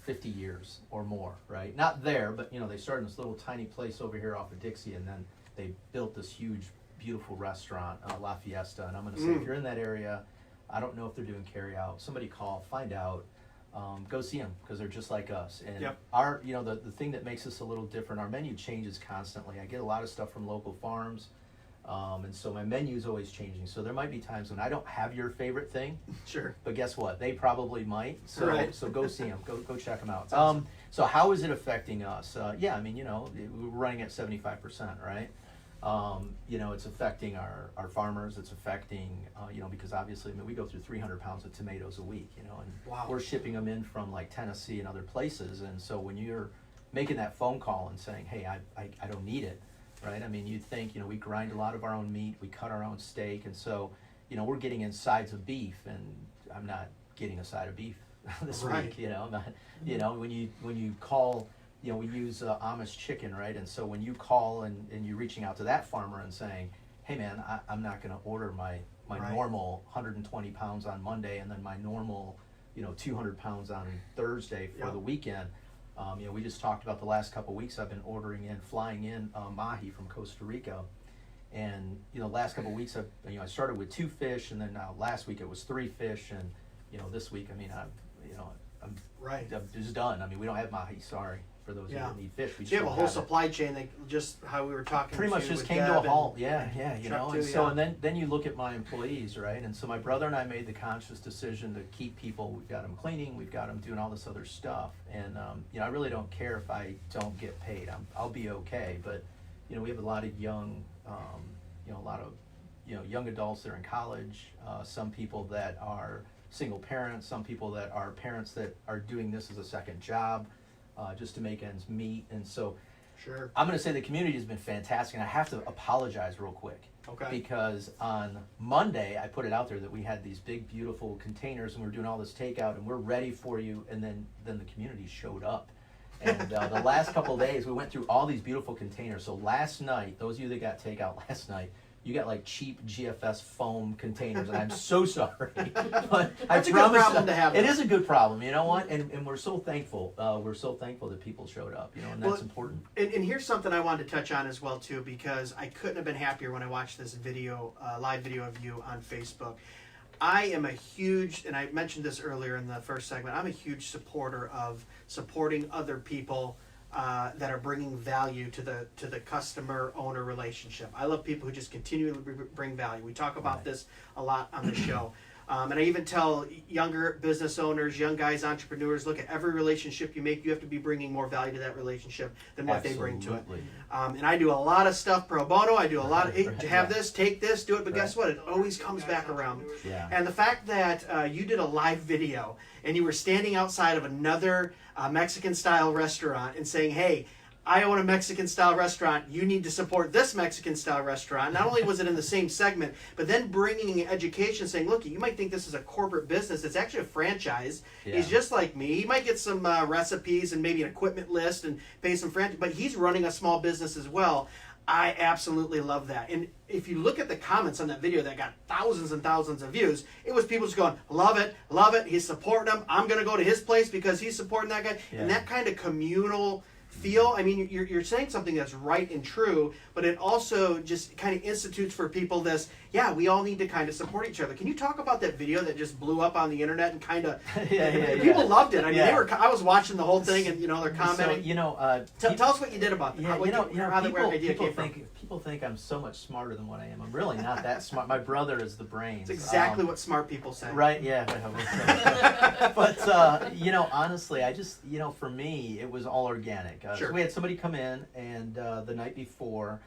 50 years or more, right? Not there, but you know, they started in this little tiny place over here off of Dixie, and then they built this huge, beautiful restaurant, La Fiesta. And I'm gonna say, if you're in that area, I don't know if they're doing carry out. Somebody call, find out. Go see them because they're just like us. And Yep. our, you know, the thing that makes us a little different, our menu changes constantly. I get a lot of stuff from local farms, and so my menu is always changing. So there might be times when I don't have your favorite thing, Sure. but guess what? They probably might. So Right. so go see them. Go check them out. awesome. So how is it affecting us? Yeah, I mean, you know, we're running at 75%, right? You know, it's affecting our farmers. It's affecting, you know, because obviously, I mean, we go through 300 pounds of tomatoes a week, you know, and Wow. we're shipping them in from like Tennessee and other places. And so when you're making that phone call and saying, hey, I don't need it, right? I mean, you'd think, you know, we grind a lot of our own meat, we cut our own steak. And so, you know, we're getting in sides of beef, and I'm not getting a side of beef this Right. week, you know, I'm not, you know, when you call, you know, we use Amish chicken, right? And so when you call and you're reaching out to that farmer and saying, hey man, I'm not going to order my Right. normal 120 pounds on Monday and then my normal, you know, 200 pounds on Thursday for Yeah. the weekend. You know, we just talked about the last couple of weeks I've been flying in mahi from Costa Rica. And last couple of weeks I started with 2 fish, and then now last week it was 3 fish, and this week I'm Right. just done. I mean, we don't have mahi. Sorry for those who don't need fish. We So you have a don't whole it. supply chain that just how we were talking. Pretty much to just with came to a Deb and- halt. Yeah, Chuck and too, so yeah. and then you look at my employees, right? And so my brother and I made the conscious decision to keep people. We've got them cleaning, we've got them doing all this other stuff, and I really don't care if I don't get paid. I'll be okay. But we have a lot of young, young adults that are in college. Some people that are single parents. Some people that are parents that are doing this as a second job, just to make ends meet. And so. Sure. I'm going to say the community has been fantastic, and I have to apologize real quick. Okay. Because on Monday, I put it out there that we had these big, beautiful containers, and we were doing all this takeout, and we're ready for you, and then the community showed up. And the last couple of days, we went through all these beautiful containers. So last night, those of you that got takeout last night, you got like cheap GFS foam containers, and I'm so sorry. But That's I a good promise problem to have, It though. is a good problem, you know what? And we're so thankful. We're so thankful that people showed up, and that's Well, important. And here's something I wanted to touch on as well too, because I couldn't have been happier when I watched this video, live video of you on Facebook. I am a huge, and I mentioned this earlier in the first segment, I'm a huge supporter of supporting other people that are bringing value to the customer-owner relationship. I love people who just continually bring value. We talk about this a lot on the show. And I even tell younger business owners, young guys, entrepreneurs, look at every relationship you make, you have to be bringing more value to that relationship than what they bring to it. Absolutely. And I do a lot of stuff pro bono. I do a lot of, hey, Right, have yeah. this, take this, do it. But Right. guess what? It always comes back around. Yeah. And the fact that you did a live video and you were standing outside of another Mexican-style restaurant and saying, hey, I own a Mexican-style restaurant. You need to support this Mexican-style restaurant. Not only was it in the same segment, but then bringing education, saying, look, you might think this is a corporate business. It's actually a franchise. Yeah. He's just like me. He might get some recipes and maybe an equipment list and pay some franchise, but he's running a small business as well. I absolutely love that. And if you look at the comments on that video that got thousands and thousands of views, it was people just going, love it, he's supporting him. I'm going to go to his place because he's supporting that guy. Yeah. And that kind of communal feel, I mean, you're saying something that's right and true, but it also just kind of institutes for people this, yeah, we all need to kind of support each other. Can you talk about that video that just blew up on the internet and kind of, people loved it. I mean, Yeah. I was watching the whole thing and, they're commenting. So, Tell us what you did about that. People think I'm so much smarter than what I am. I'm really not that smart. My brother is the brains. It's exactly what smart people say. Right, yeah. But, honestly, I just, for me, it was all organic. Sure. So we had somebody come in, and the night before,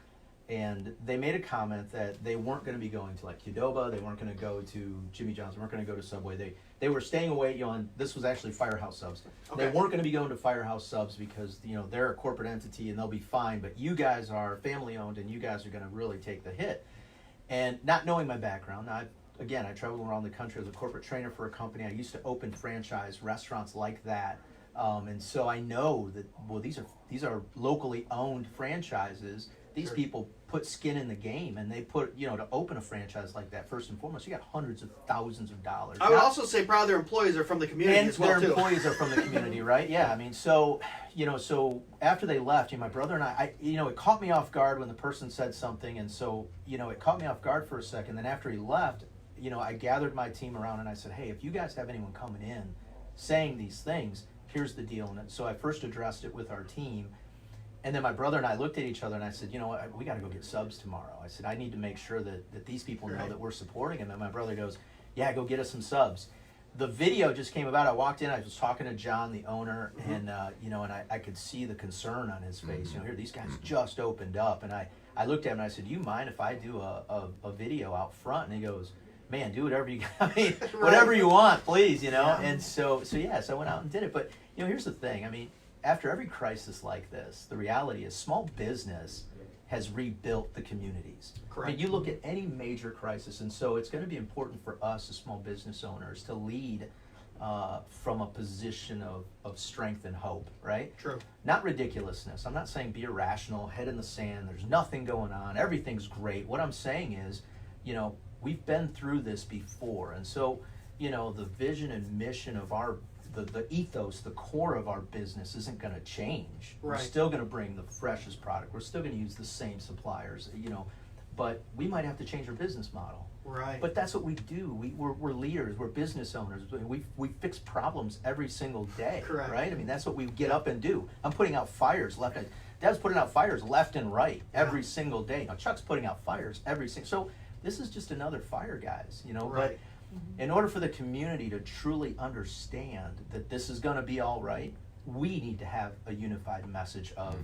and they made a comment that they weren't going to be going to like Qdoba, they weren't going to go to Jimmy John's, they weren't going to go to Subway. They were staying away on, this was actually Firehouse Subs. Okay. They weren't going to be going to Firehouse Subs because, they're a corporate entity and they'll be fine, but you guys are family owned and you guys are going to really take the hit. And not knowing my background, I traveled around the country as a corporate trainer for a company. I used to open franchise restaurants like that. And so I know that, well, these are locally owned franchises. These Sure. people put skin in the game, and they put, to open a franchise like that, first and foremost, you got hundreds of thousands of dollars. I would also say probably their employees are from the community And as well, their too. employees are from the community, right? Yeah, I mean, so after they left, my brother and I, it caught me off guard when the person said something, and so, it caught me off guard for a second. Then after he left, I gathered my team around and I said, hey, if you guys have anyone coming in saying these things, here's the deal. And so I first addressed it with our team. And then my brother and I looked at each other and I said, you know what, we got to go get subs tomorrow. I said, I need to make sure that these people know Right. that we're supporting them. And my brother goes, yeah, go get us some subs. The video just came about. I walked in, I was talking to John, the owner, and I could see the concern on his face. Here, these guys just opened up. And I looked at him and I said, do you mind if I do a video out front? And he goes, man, do whatever you got. I mean, whatever you want, please, Yeah. And so I went out and did it. But, here's the thing. I mean, after every crisis like this, the reality is small business has rebuilt the communities. Correct. I mean, you look at any major crisis, and so it's going to be important for us as small business owners to lead from a position of strength and hope, right? True. Not ridiculousness. I'm not saying be irrational, head in the sand, there's nothing going on, everything's great. What I'm saying is, we've been through this before, and so, the vision and mission of the ethos, the core of our business isn't going to change. Right. We're still going to bring the freshest product. We're still going to use the same suppliers, but we might have to change our business model. Right. But that's what we do. We're leaders. We're business owners. We fix problems every single day. Correct. Right? I mean, that's what we get up and do. I'm putting out fires left. Dad's putting out fires left and right every single day. Now Chuck's putting out fires every single. So this is just another fire, guys. You know. Right. But in order for the community to truly understand that this is going to be all right, we need to have a unified message of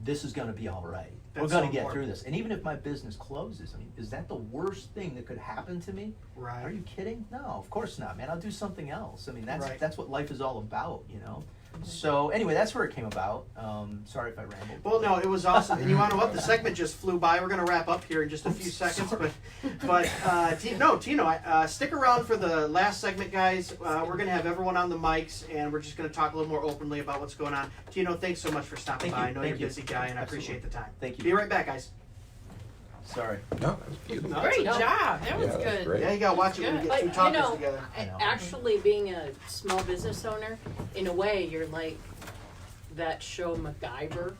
this is going to be all right. We're That's going so to get important. through this. And even if my business closes, I mean, is that the worst thing that could happen to me? Right. Are you kidding? No, of course not, man. I'll do something else. I mean, Right. that's what life is all about, you know? So anyway, that's where it came about. Sorry if I rambled. Well, no, it was awesome. And you want to know what? The segment just flew by. We're going to wrap up here in just a few seconds. But Tino, stick around for the last segment, guys. We're going to have everyone on the mics, and we're just going to talk a little more openly about what's going on. Tino, thanks so much for stopping Thank by. you. I know Thank you're a you. busy guy, and I Absolutely. appreciate the time. Thank you. Be right back, guys. Sorry. No, that was beautiful. No, Great it's- job. That was Yeah, that's good. great. Yeah, you got to watch it when you get two But, talkers together. I know. actually being a small business owner, in a way, you're like that show MacGyver.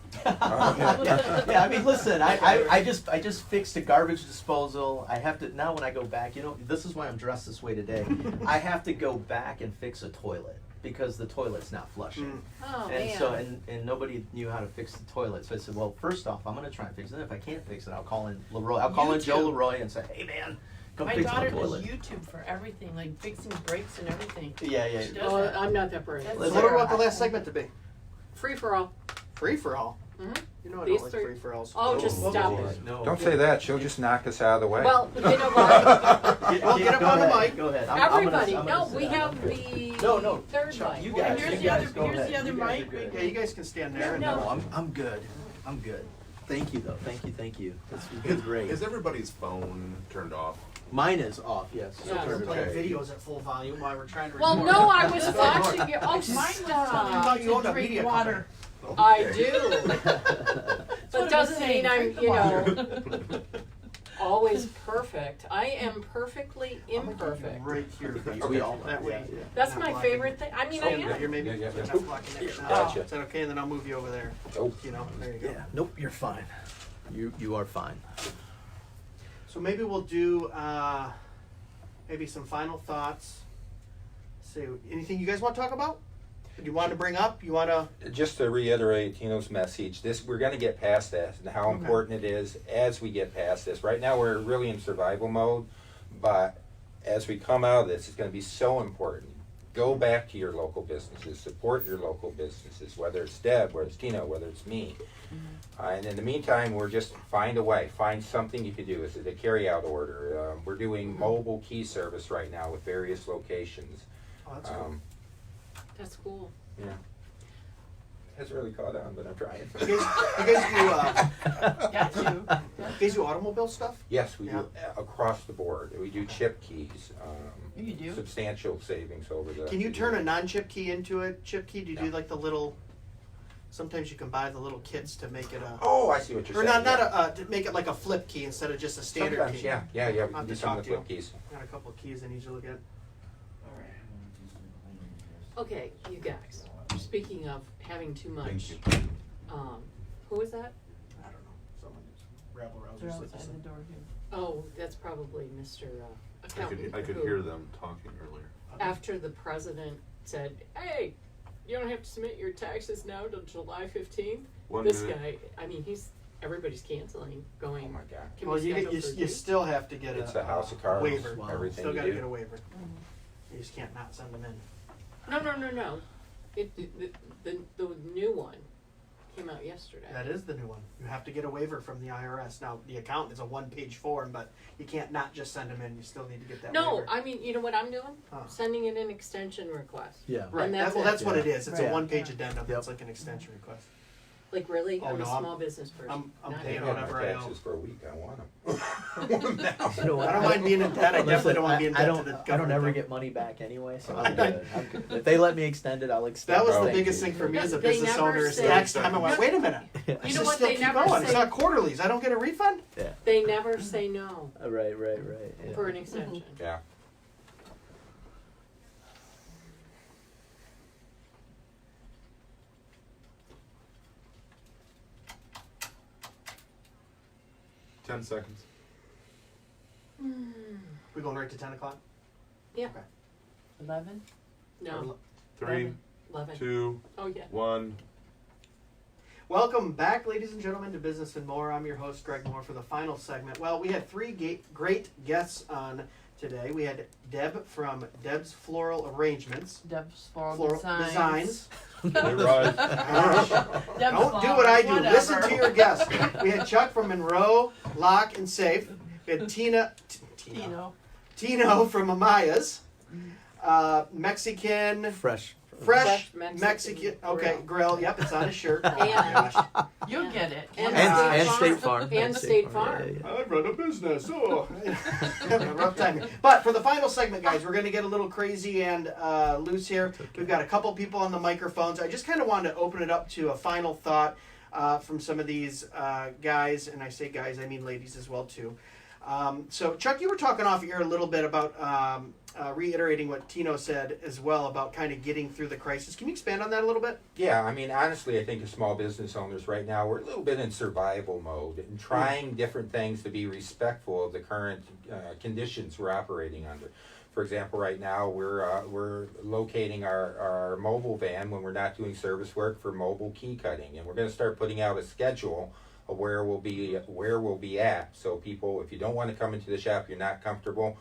Yeah, I mean, listen, I just fixed a garbage disposal. I have to, now when I go back, you know, this is why I'm dressed this way today. I have to go back and fix a toilet because the toilet's not flushing. Oh, And man. so, and nobody knew how to fix the toilet. So I said, well, first off, I'm going to try and fix it. If I can't fix it, I'll call in Leroy. I'll call in Joe YouTube. Leroy and say, hey, man, come My fix my daughter does toilet. YouTube for everything, like fixing brakes and everything. Yeah, yeah. She does Oh, that. I'm not that brave. That's So what do we want the last segment to be? Free for all. Free for all. Mhm. You know I These don't like three. free for alls. Oh, just stop geez, it. no. Don't say that. She'll just knock us out of the way. Well, you know what? Well, get up Go on the ahead, mic. Go ahead. Everybody, I'm no, gonna sit we down. have I'm good. the No, third Chuck, mic. you Well, guys, here's you the guys other- go here's ahead. the other You guys mic. are good. Yeah, you guys can stand there. No, and no. I'm good. I'm good. Thank you though. Thank you. That's been great. Is everybody's phone turned off? Mine is off. Yes. Yeah. We're playing Okay. videos at full volume while we're trying to Well, record. no, I was watching you. Oh, Mine was telling stop. thought you me owned to a drink media water. I Okay. do. That's what But it doesn't was saying, mean I'm, drink the you water. know, always perfect. I am perfectly imperfect. Right here. We all That know. way. Yeah, yeah. That's Not my blocking. favorite thing. I mean, I Stand right am. here, maybe. Yeah, yeah, yeah. Not blocking it. Gotcha. Is that okay? And then I'll move you over there. Oh. You know, there you go. Yeah. Nope. You're fine. You are fine. So maybe we'll do maybe some final thoughts. See, anything you guys want to talk about? You want to bring up? You want to? Just to reiterate Tino's message, we're going to get past this and how Okay. important it is as we get past this. Right now we're really in survival mode, but as we come out of this, it's going to be so important. Go back to your local businesses, support your local businesses, whether it's Deb, whether it's Tino, whether it's me. And in the meantime, we're just find a way, find something you can do. Is it a carry-out order? We're doing mobile key service right now with various locations. Oh, that's cool. That's cool. Yeah. Hasn't really caught on, but I'm trying. You Got you. guys do automobile stuff? Yes, we Yeah. do across the board. We do chip keys. You do? Substantial savings over the. Can you the turn a years. non-chip key into a chip key? Do you do No. like the little? Sometimes you can buy the little kits to make it a. Oh, I see what you're Or saying. not yeah. to make it like a flip key instead of just a standard Sometimes, key. yeah. We I'll can have do to some talk of to the you. flip keys. Got a couple of keys I need you to look at. Okay, you guys. Speaking of having too much, Thank you. who was that? I don't know. Someone just rabble They're rousers. outside the door here. Oh, that's probably Mr. Accountant. I could who, hear them talking earlier. After the president said, "Hey, you don't have to submit your taxes now till July 15th." One This minute. guy, I mean, everybody's canceling, going. Oh my God. Can Well, we you, schedule you, for you June?" still have to get It's a a house of cards. waiver. Wow. Everything Still you got to do. get a waiver. You just can't not send them in. No. The new one came out yesterday. That is the new one. You have to get a waiver from the IRS. Now, the account is a one-page form, but you can't not just send them in. You still need to get that No, waiver. I mean, you know what I'm doing? Huh. Sending in an extension request. Yeah. Right. And that's That's it. what it is. It's Yeah. a one-page addendum. Yep. It's like an extension request. Like, really? Oh, I'm no, a I'm- small business person. I'm not paying you. I have whatever my I owe. taxes for a week. I want them. You know what? I don't mind being in debt. I definitely don't want to be in debt I to don't, the I don't government. ever get money back anyway, so I'm good. I'm good. If they let me extend it, I'll extend That it. was the Thank biggest you. thing for me as a They business never owner. Is say- next time I went, wait a minute. You I know should what? still They keep never going. It's say- not quarterlies. I don't get a refund. Yeah. They never say no Right. Yeah. for an extension. Yeah. Ten seconds. We going right to 10 o'clock? Yeah. Okay. 11? No, 3, 11. 2, Oh, yeah. 1. Welcome back, ladies and gentlemen, to Business and More. I'm your host, Greg Moore, for the final segment. Well, we had three great guests on today. We had Deb from Deb's Floral Arrangements. Deb's Floral Designs. You're right. Deb's Don't do Flowers, what I do. whatever. Listen to your guests. We had Chuck from Monroe Lock and Safe. We had Tino from Amaya's. Mexican. Fresh. Fresh Mexican Mexican. Okay, grill. Yep, it's on his shirt. Oh my And- gosh. You'll get it. And State Farm. And the State Farm. Yeah, yeah. I run a business. Oh, having a rough time here. But for the final segment, guys, we're going to get a little crazy and loose here. We've got a couple people on the microphones. I just kind of wanted to open it up to a final thought from some of these guys, and I say guys, I mean ladies as well too. So, Chuck, you were talking off air a little bit about reiterating what Tino said as well about kind of getting through the crisis. Can you expand on that a little bit? Yeah, I mean, honestly, I think as small business owners right now, we're a little bit in survival mode and trying different things to be respectful of the current conditions we're operating under. For example, right now we're locating our mobile van when we're not doing service work for mobile key cutting, and we're going to start putting out a schedule of where we'll be at. So people, if you don't want to come into the shop, you're not comfortable,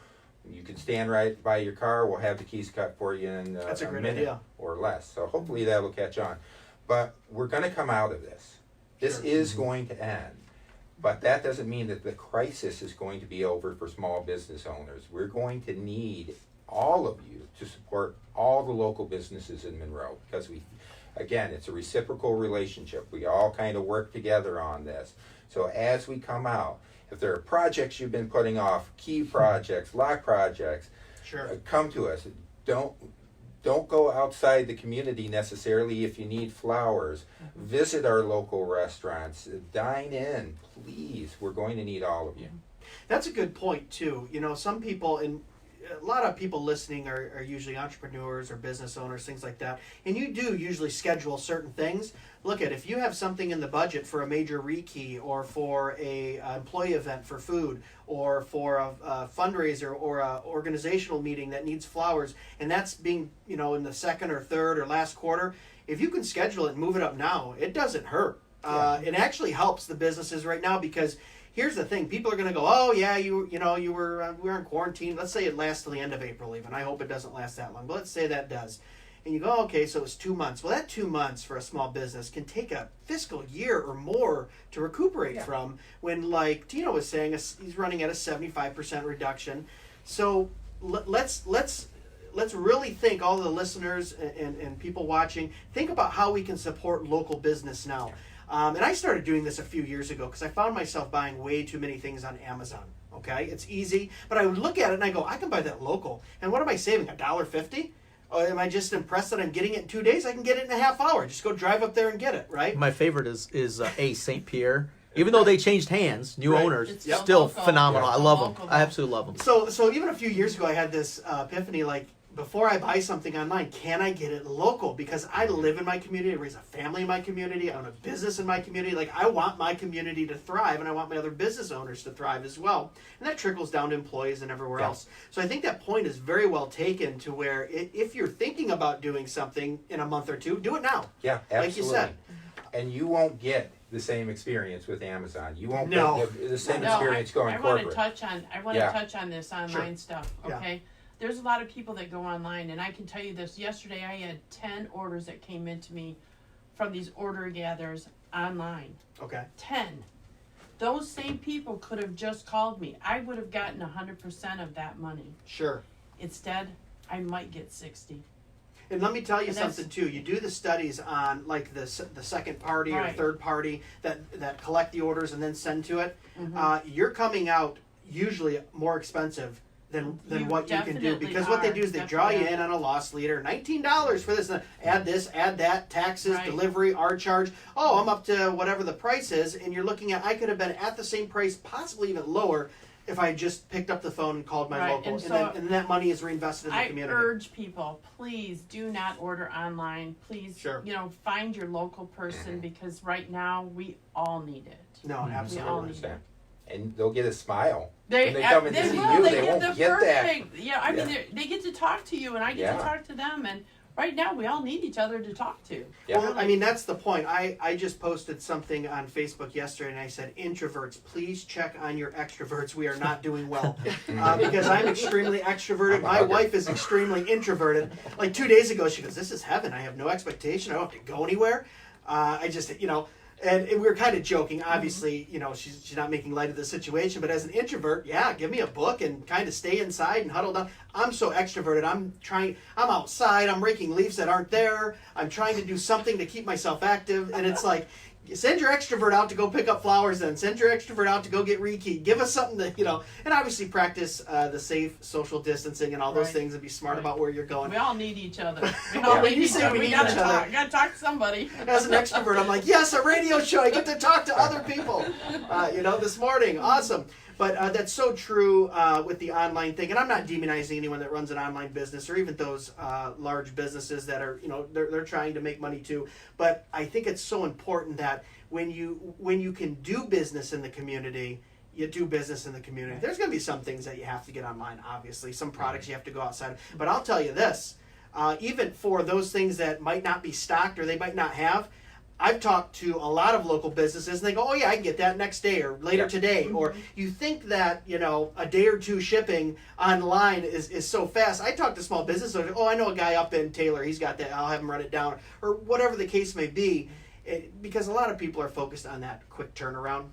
you can stand right by your car. We'll have the keys cut for you in That's a a great minute idea. or less. So hopefully that will catch on. But we're going to come out of this. This Sure. is going to end. But that doesn't mean that the crisis is going to be over for small business owners. We're going to need all of you to support all the local businesses in Monroe, because again, it's a reciprocal relationship. We all kind of work together on this. So as we come out, if there are projects you've been putting off, key projects, lock projects, Sure. come to us. Don't go outside the community necessarily if you need flowers. Visit our local restaurants. Dine in, please. We're going to need all of you. That's a good point too. You know, some people, and a lot of people listening are usually entrepreneurs or business owners, things like that. And you do usually schedule certain things. Look at, if you have something in the budget for a major rekey or for a employee event for food or for a fundraiser or a organizational meeting that needs flowers, and that's being, you know, in the second or third or last quarter, if you can schedule it and move it up now, it doesn't hurt. It actually helps the businesses right now, because here's the thing: people are going to go, "Oh yeah, we were in quarantine. Let's say it lasts till the end of April, even. I hope it doesn't last that long, but let's say that does." And you go, "Okay, so it's 2 months." Well, that 2 months for a small business can take a fiscal year or more to recuperate from. When, like Tino was saying, he's running at a 75% reduction. So let's really think, all the listeners and people watching, think about how we can support local business now. And I started doing this a few years ago because I found myself buying way too many things on Amazon. Okay, it's easy, but I would look at it and I go, I can buy that local. And what am I saving? $1.50? Or am I just impressed that I'm getting it in 2 days? I can get it in a half hour. Just go drive up there and get it, right? My favorite is Ace St. Pierre. Even though they changed hands, new Right. owners, It's still local. phenomenal. Yeah. I love them. Local. I absolutely love them. So even a few years ago, I had this epiphany, like, before I buy something online, can I get it local? Because I live in my community, I raise a family in my community, I own a business in my community. Like, I want my community to thrive, and I want my other business owners to thrive as well. And that trickles down to employees and everywhere else. So I think that point is very well taken, to where if you're thinking about doing something in a month or two, do it now. Yeah, absolutely. Like you said. And you won't get the same experience with Amazon. You won't No. get the same No, experience going I want corporate. I want to Yeah. touch on this online stuff. Yeah. Okay, there's a lot of people that go online, and I can tell you this. Yesterday, I had 10 orders that came into me from these order gatherers online. Okay. 10. Those same people could have just called me. I would have gotten 100% of that money. Sure. Instead, I might get 60. And let me tell you And that's- something too. You do the studies on, like, the second party or Right. third party that collect the orders and then send to it. Mm-hmm. You're coming out usually more expensive than You what you can do, definitely because what they are. do is they draw you Definitely in on a loss leader. $19 for this. Add this, add that, taxes, Right. delivery, our charge. Oh, I'm up to whatever the price is, and you're looking at, I could have been at the same price, possibly even lower, if I just picked up the phone and called my Right, local, and and, so then that money is reinvested in the I community. urge people, please do not order online. Please, Sure. find your local person, because right now we all need it. No, Mm-hmm. absolutely. We all need it. and they'll get a smile. They, when they come in to they see will. you, They they get won't the get that. perfect. Yeah, I mean, Yeah. they get to talk to you, and I get to Yeah. talk to them. And right now, we all need each other to talk to. Yeah. Well, I mean, that's the point. I just posted something on Facebook yesterday, and I said, introverts, please check on your extroverts. We are not doing well. Because I'm extremely extroverted. My wife is extremely introverted. Like 2 days ago, she goes, this is heaven. I have no expectation. I don't have to go anywhere. I just, and we were kind of joking. Obviously, she's not making light of the situation. But as an introvert, yeah, give me a book and kind of stay inside and huddle down. I'm so extroverted. I'm outside. I'm raking leaves that aren't there. I'm trying to do something to keep myself active. And it's like, send your extrovert out to go pick up flowers then. Send your extrovert out to go get rekeyed. Give us something to, and obviously practice the safe social distancing and all those Right. things and be smart about where you're going. We all need each other. We Yeah. all When need you each say other. we We need gotta each other- talk. Gotta talk to somebody. As an extrovert, I'm like, yes, a radio show. I get to talk to other people, this morning. Awesome. But that's so true with the online thing. And I'm not demonizing anyone that runs an online business or even those large businesses that are, they're trying to make money too. But I think it's so important that when you can do business in the community, you do business in the community. There's going to be some things that you have to get online, obviously. Some products you have to go outside. But I'll tell you this, even for those things that might not be stocked or they might not have, I've talked to a lot of local businesses and they go, oh yeah, I can get that next day or later today. Or you think that, a day or two shipping online is so fast. I talk to small business owners, oh, I know a guy up in Taylor, he's got that, I'll have him run it down. Or whatever the case may be. Because a lot of people are focused on that quick turnaround,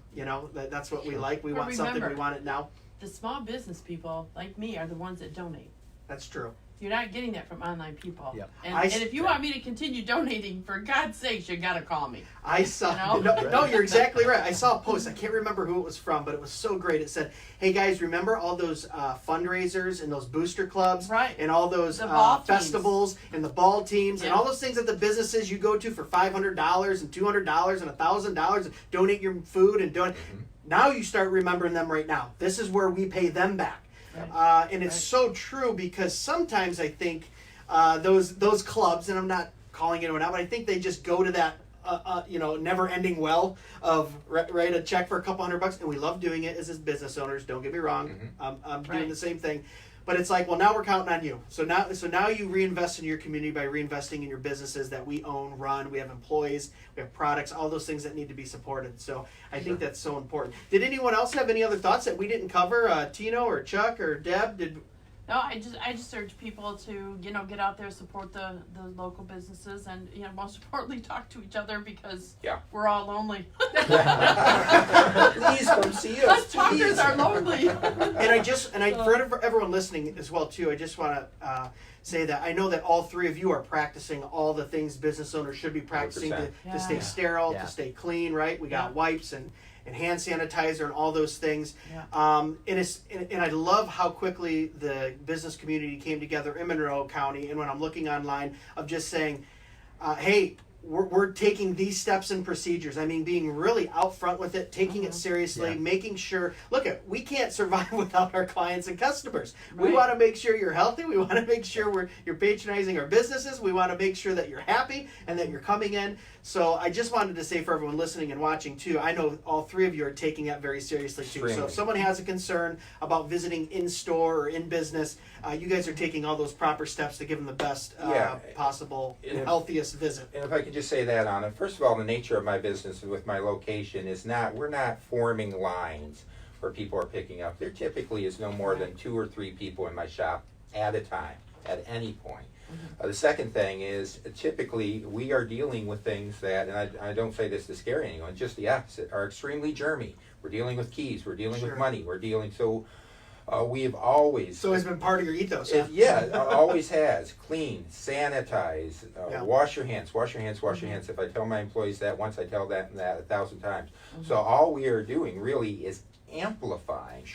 that's what we like. We But want something, we remember, want it now. The small business people, like me, are the ones that donate. That's true. You're not getting that from online people. Yep. And if you want me to continue donating, for God's sakes, you gotta call me. I saw. You know? No, you're exactly right. I saw a post. I can't remember who it was from, but it was so great. It said, "Hey guys, remember all those fundraisers and those booster clubs, Right. And all those The ball teams. festivals and the ball teams and Yeah. all those things that the businesses you go to for $500 and $200 and $1,000 and donate your food and donate." Now you start remembering them right now. This is where we pay them back, and it's so true because sometimes I think those clubs, and I'm not calling anyone out, but I think they just go to that never-ending well of write a check for a couple $100, and we love doing it as business owners. Don't get me wrong, I'm doing the same thing, but it's like, well, now we're counting on you. So now you reinvest in your community by reinvesting in your businesses that we own, run. We have employees, we have products, all those things that need to be supported. So I think that's so important. Did anyone else have any other thoughts that we didn't cover? Tino or Chuck or Deb? No, I just urge people to, get out there, support the local businesses, and, most importantly, talk to each other because we're all lonely. Please come see us. Us talkers are lonely. For everyone listening as well too, I just want to say that I know that all three of you are practicing all the things business owners should be practicing to 100%. stay sterile, Yeah. to stay clean, right? We got wipes and hand sanitizer and all those things. Yeah. And I love how quickly the business community came together in Monroe County. And when I'm looking online of just saying, hey, we're taking these steps and procedures. I mean, being really out front with it, taking it seriously, making sure, we can't survive without our clients and customers. Right. We want to make sure you're healthy. We want to make sure you're patronizing our businesses. We want to make sure that you're happy and that you're coming in. So I just wanted to say for everyone listening and watching too, I know all three of you are taking that very seriously too. Extremely. So if someone has a concern about visiting in store or in business, you guys are taking all those proper steps to give them the best possible and healthiest visit. And if I could just say that on it, first of all, the nature of my business with my location is we're not forming lines where people are picking up. There typically is no more than 2 or 3 people in my shop at a time, at any point. The second thing is typically we are dealing with things that, and I don't say this to scare anyone, just the opposite, are extremely germy. We're dealing with keys, we're dealing with money, we have always... So it's been part of your ethos, huh? Always has. Clean, sanitize, wash your hands, wash your hands, wash your hands. If I tell my employees that once, I tell that 1,000 times. So all we are doing really is amplifying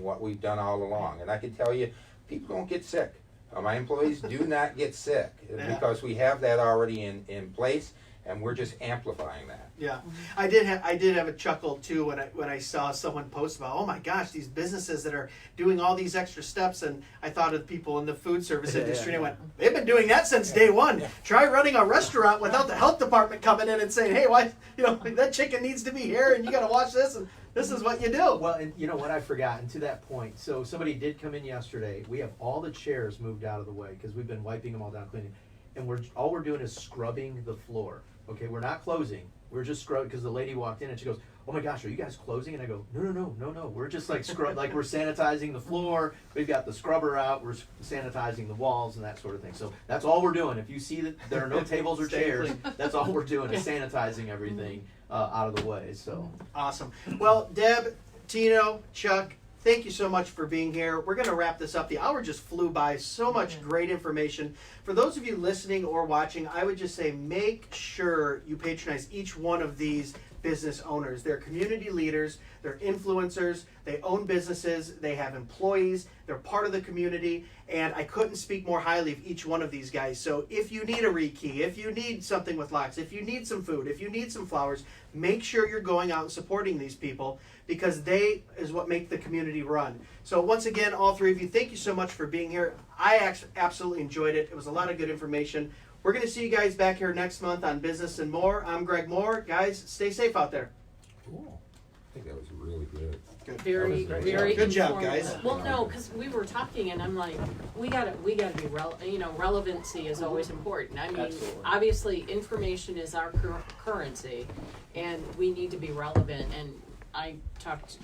what we've done all along. And I can tell you, people don't get sick. My employees do not get sick because we have that already in place. and we're just amplifying that. Yeah, I did have a chuckle too when I saw someone post about, oh my gosh, these businesses that are doing all these extra steps, and I thought of people in the food service industry, and I went, they've been doing that since day one. Try running a restaurant without the health department coming in and saying, hey, why, that chicken needs to be here, and you got to watch this, and this is what you do. Well, and you know what I forgot, and to that point, so somebody did come in yesterday. We have all the chairs moved out of the way because we've been wiping them all down, cleaning, and all we're doing is scrubbing the floor. Okay, we're not closing. We're just scrubbing because the lady walked in and she goes, "Oh my gosh, are you guys closing?" And I go, "No. We're just like like we're sanitizing the floor. We've got the scrubber out. We're sanitizing the walls and that sort of thing. So that's all we're doing. If you see that there are no tables or chairs, that's all we're doing is sanitizing everything out of the way." So awesome. Well, Deb, Tino, Chuck, thank you so much for being here. We're going to wrap this up. The hour just flew by. So much great information. For those of you listening or watching, I would just say make sure you patronize each one of these business owners. They're community leaders. They're influencers. They own businesses. They have employees. They're part of the community. And I couldn't speak more highly of each one of these guys. So if you need a rekey, if you need something with locks, if you need some food, if you need some flowers, make sure you're going out and supporting these people because they is what make the community run. So once again, all three of you, thank you so much for being here. I absolutely enjoyed it. It was a lot of good information. We're going to see you guys back here next month on Business and More. I'm Greg Moore. Guys, stay safe out there. Cool. I think that was really good. Good. Very, That was great. very Good job, informative. guys. Well, no, because we were talking, and I'm like, we gotta be relevancy is always important. I mean, Absolutely. obviously, information is our currency, and we need to be relevant. And I talked,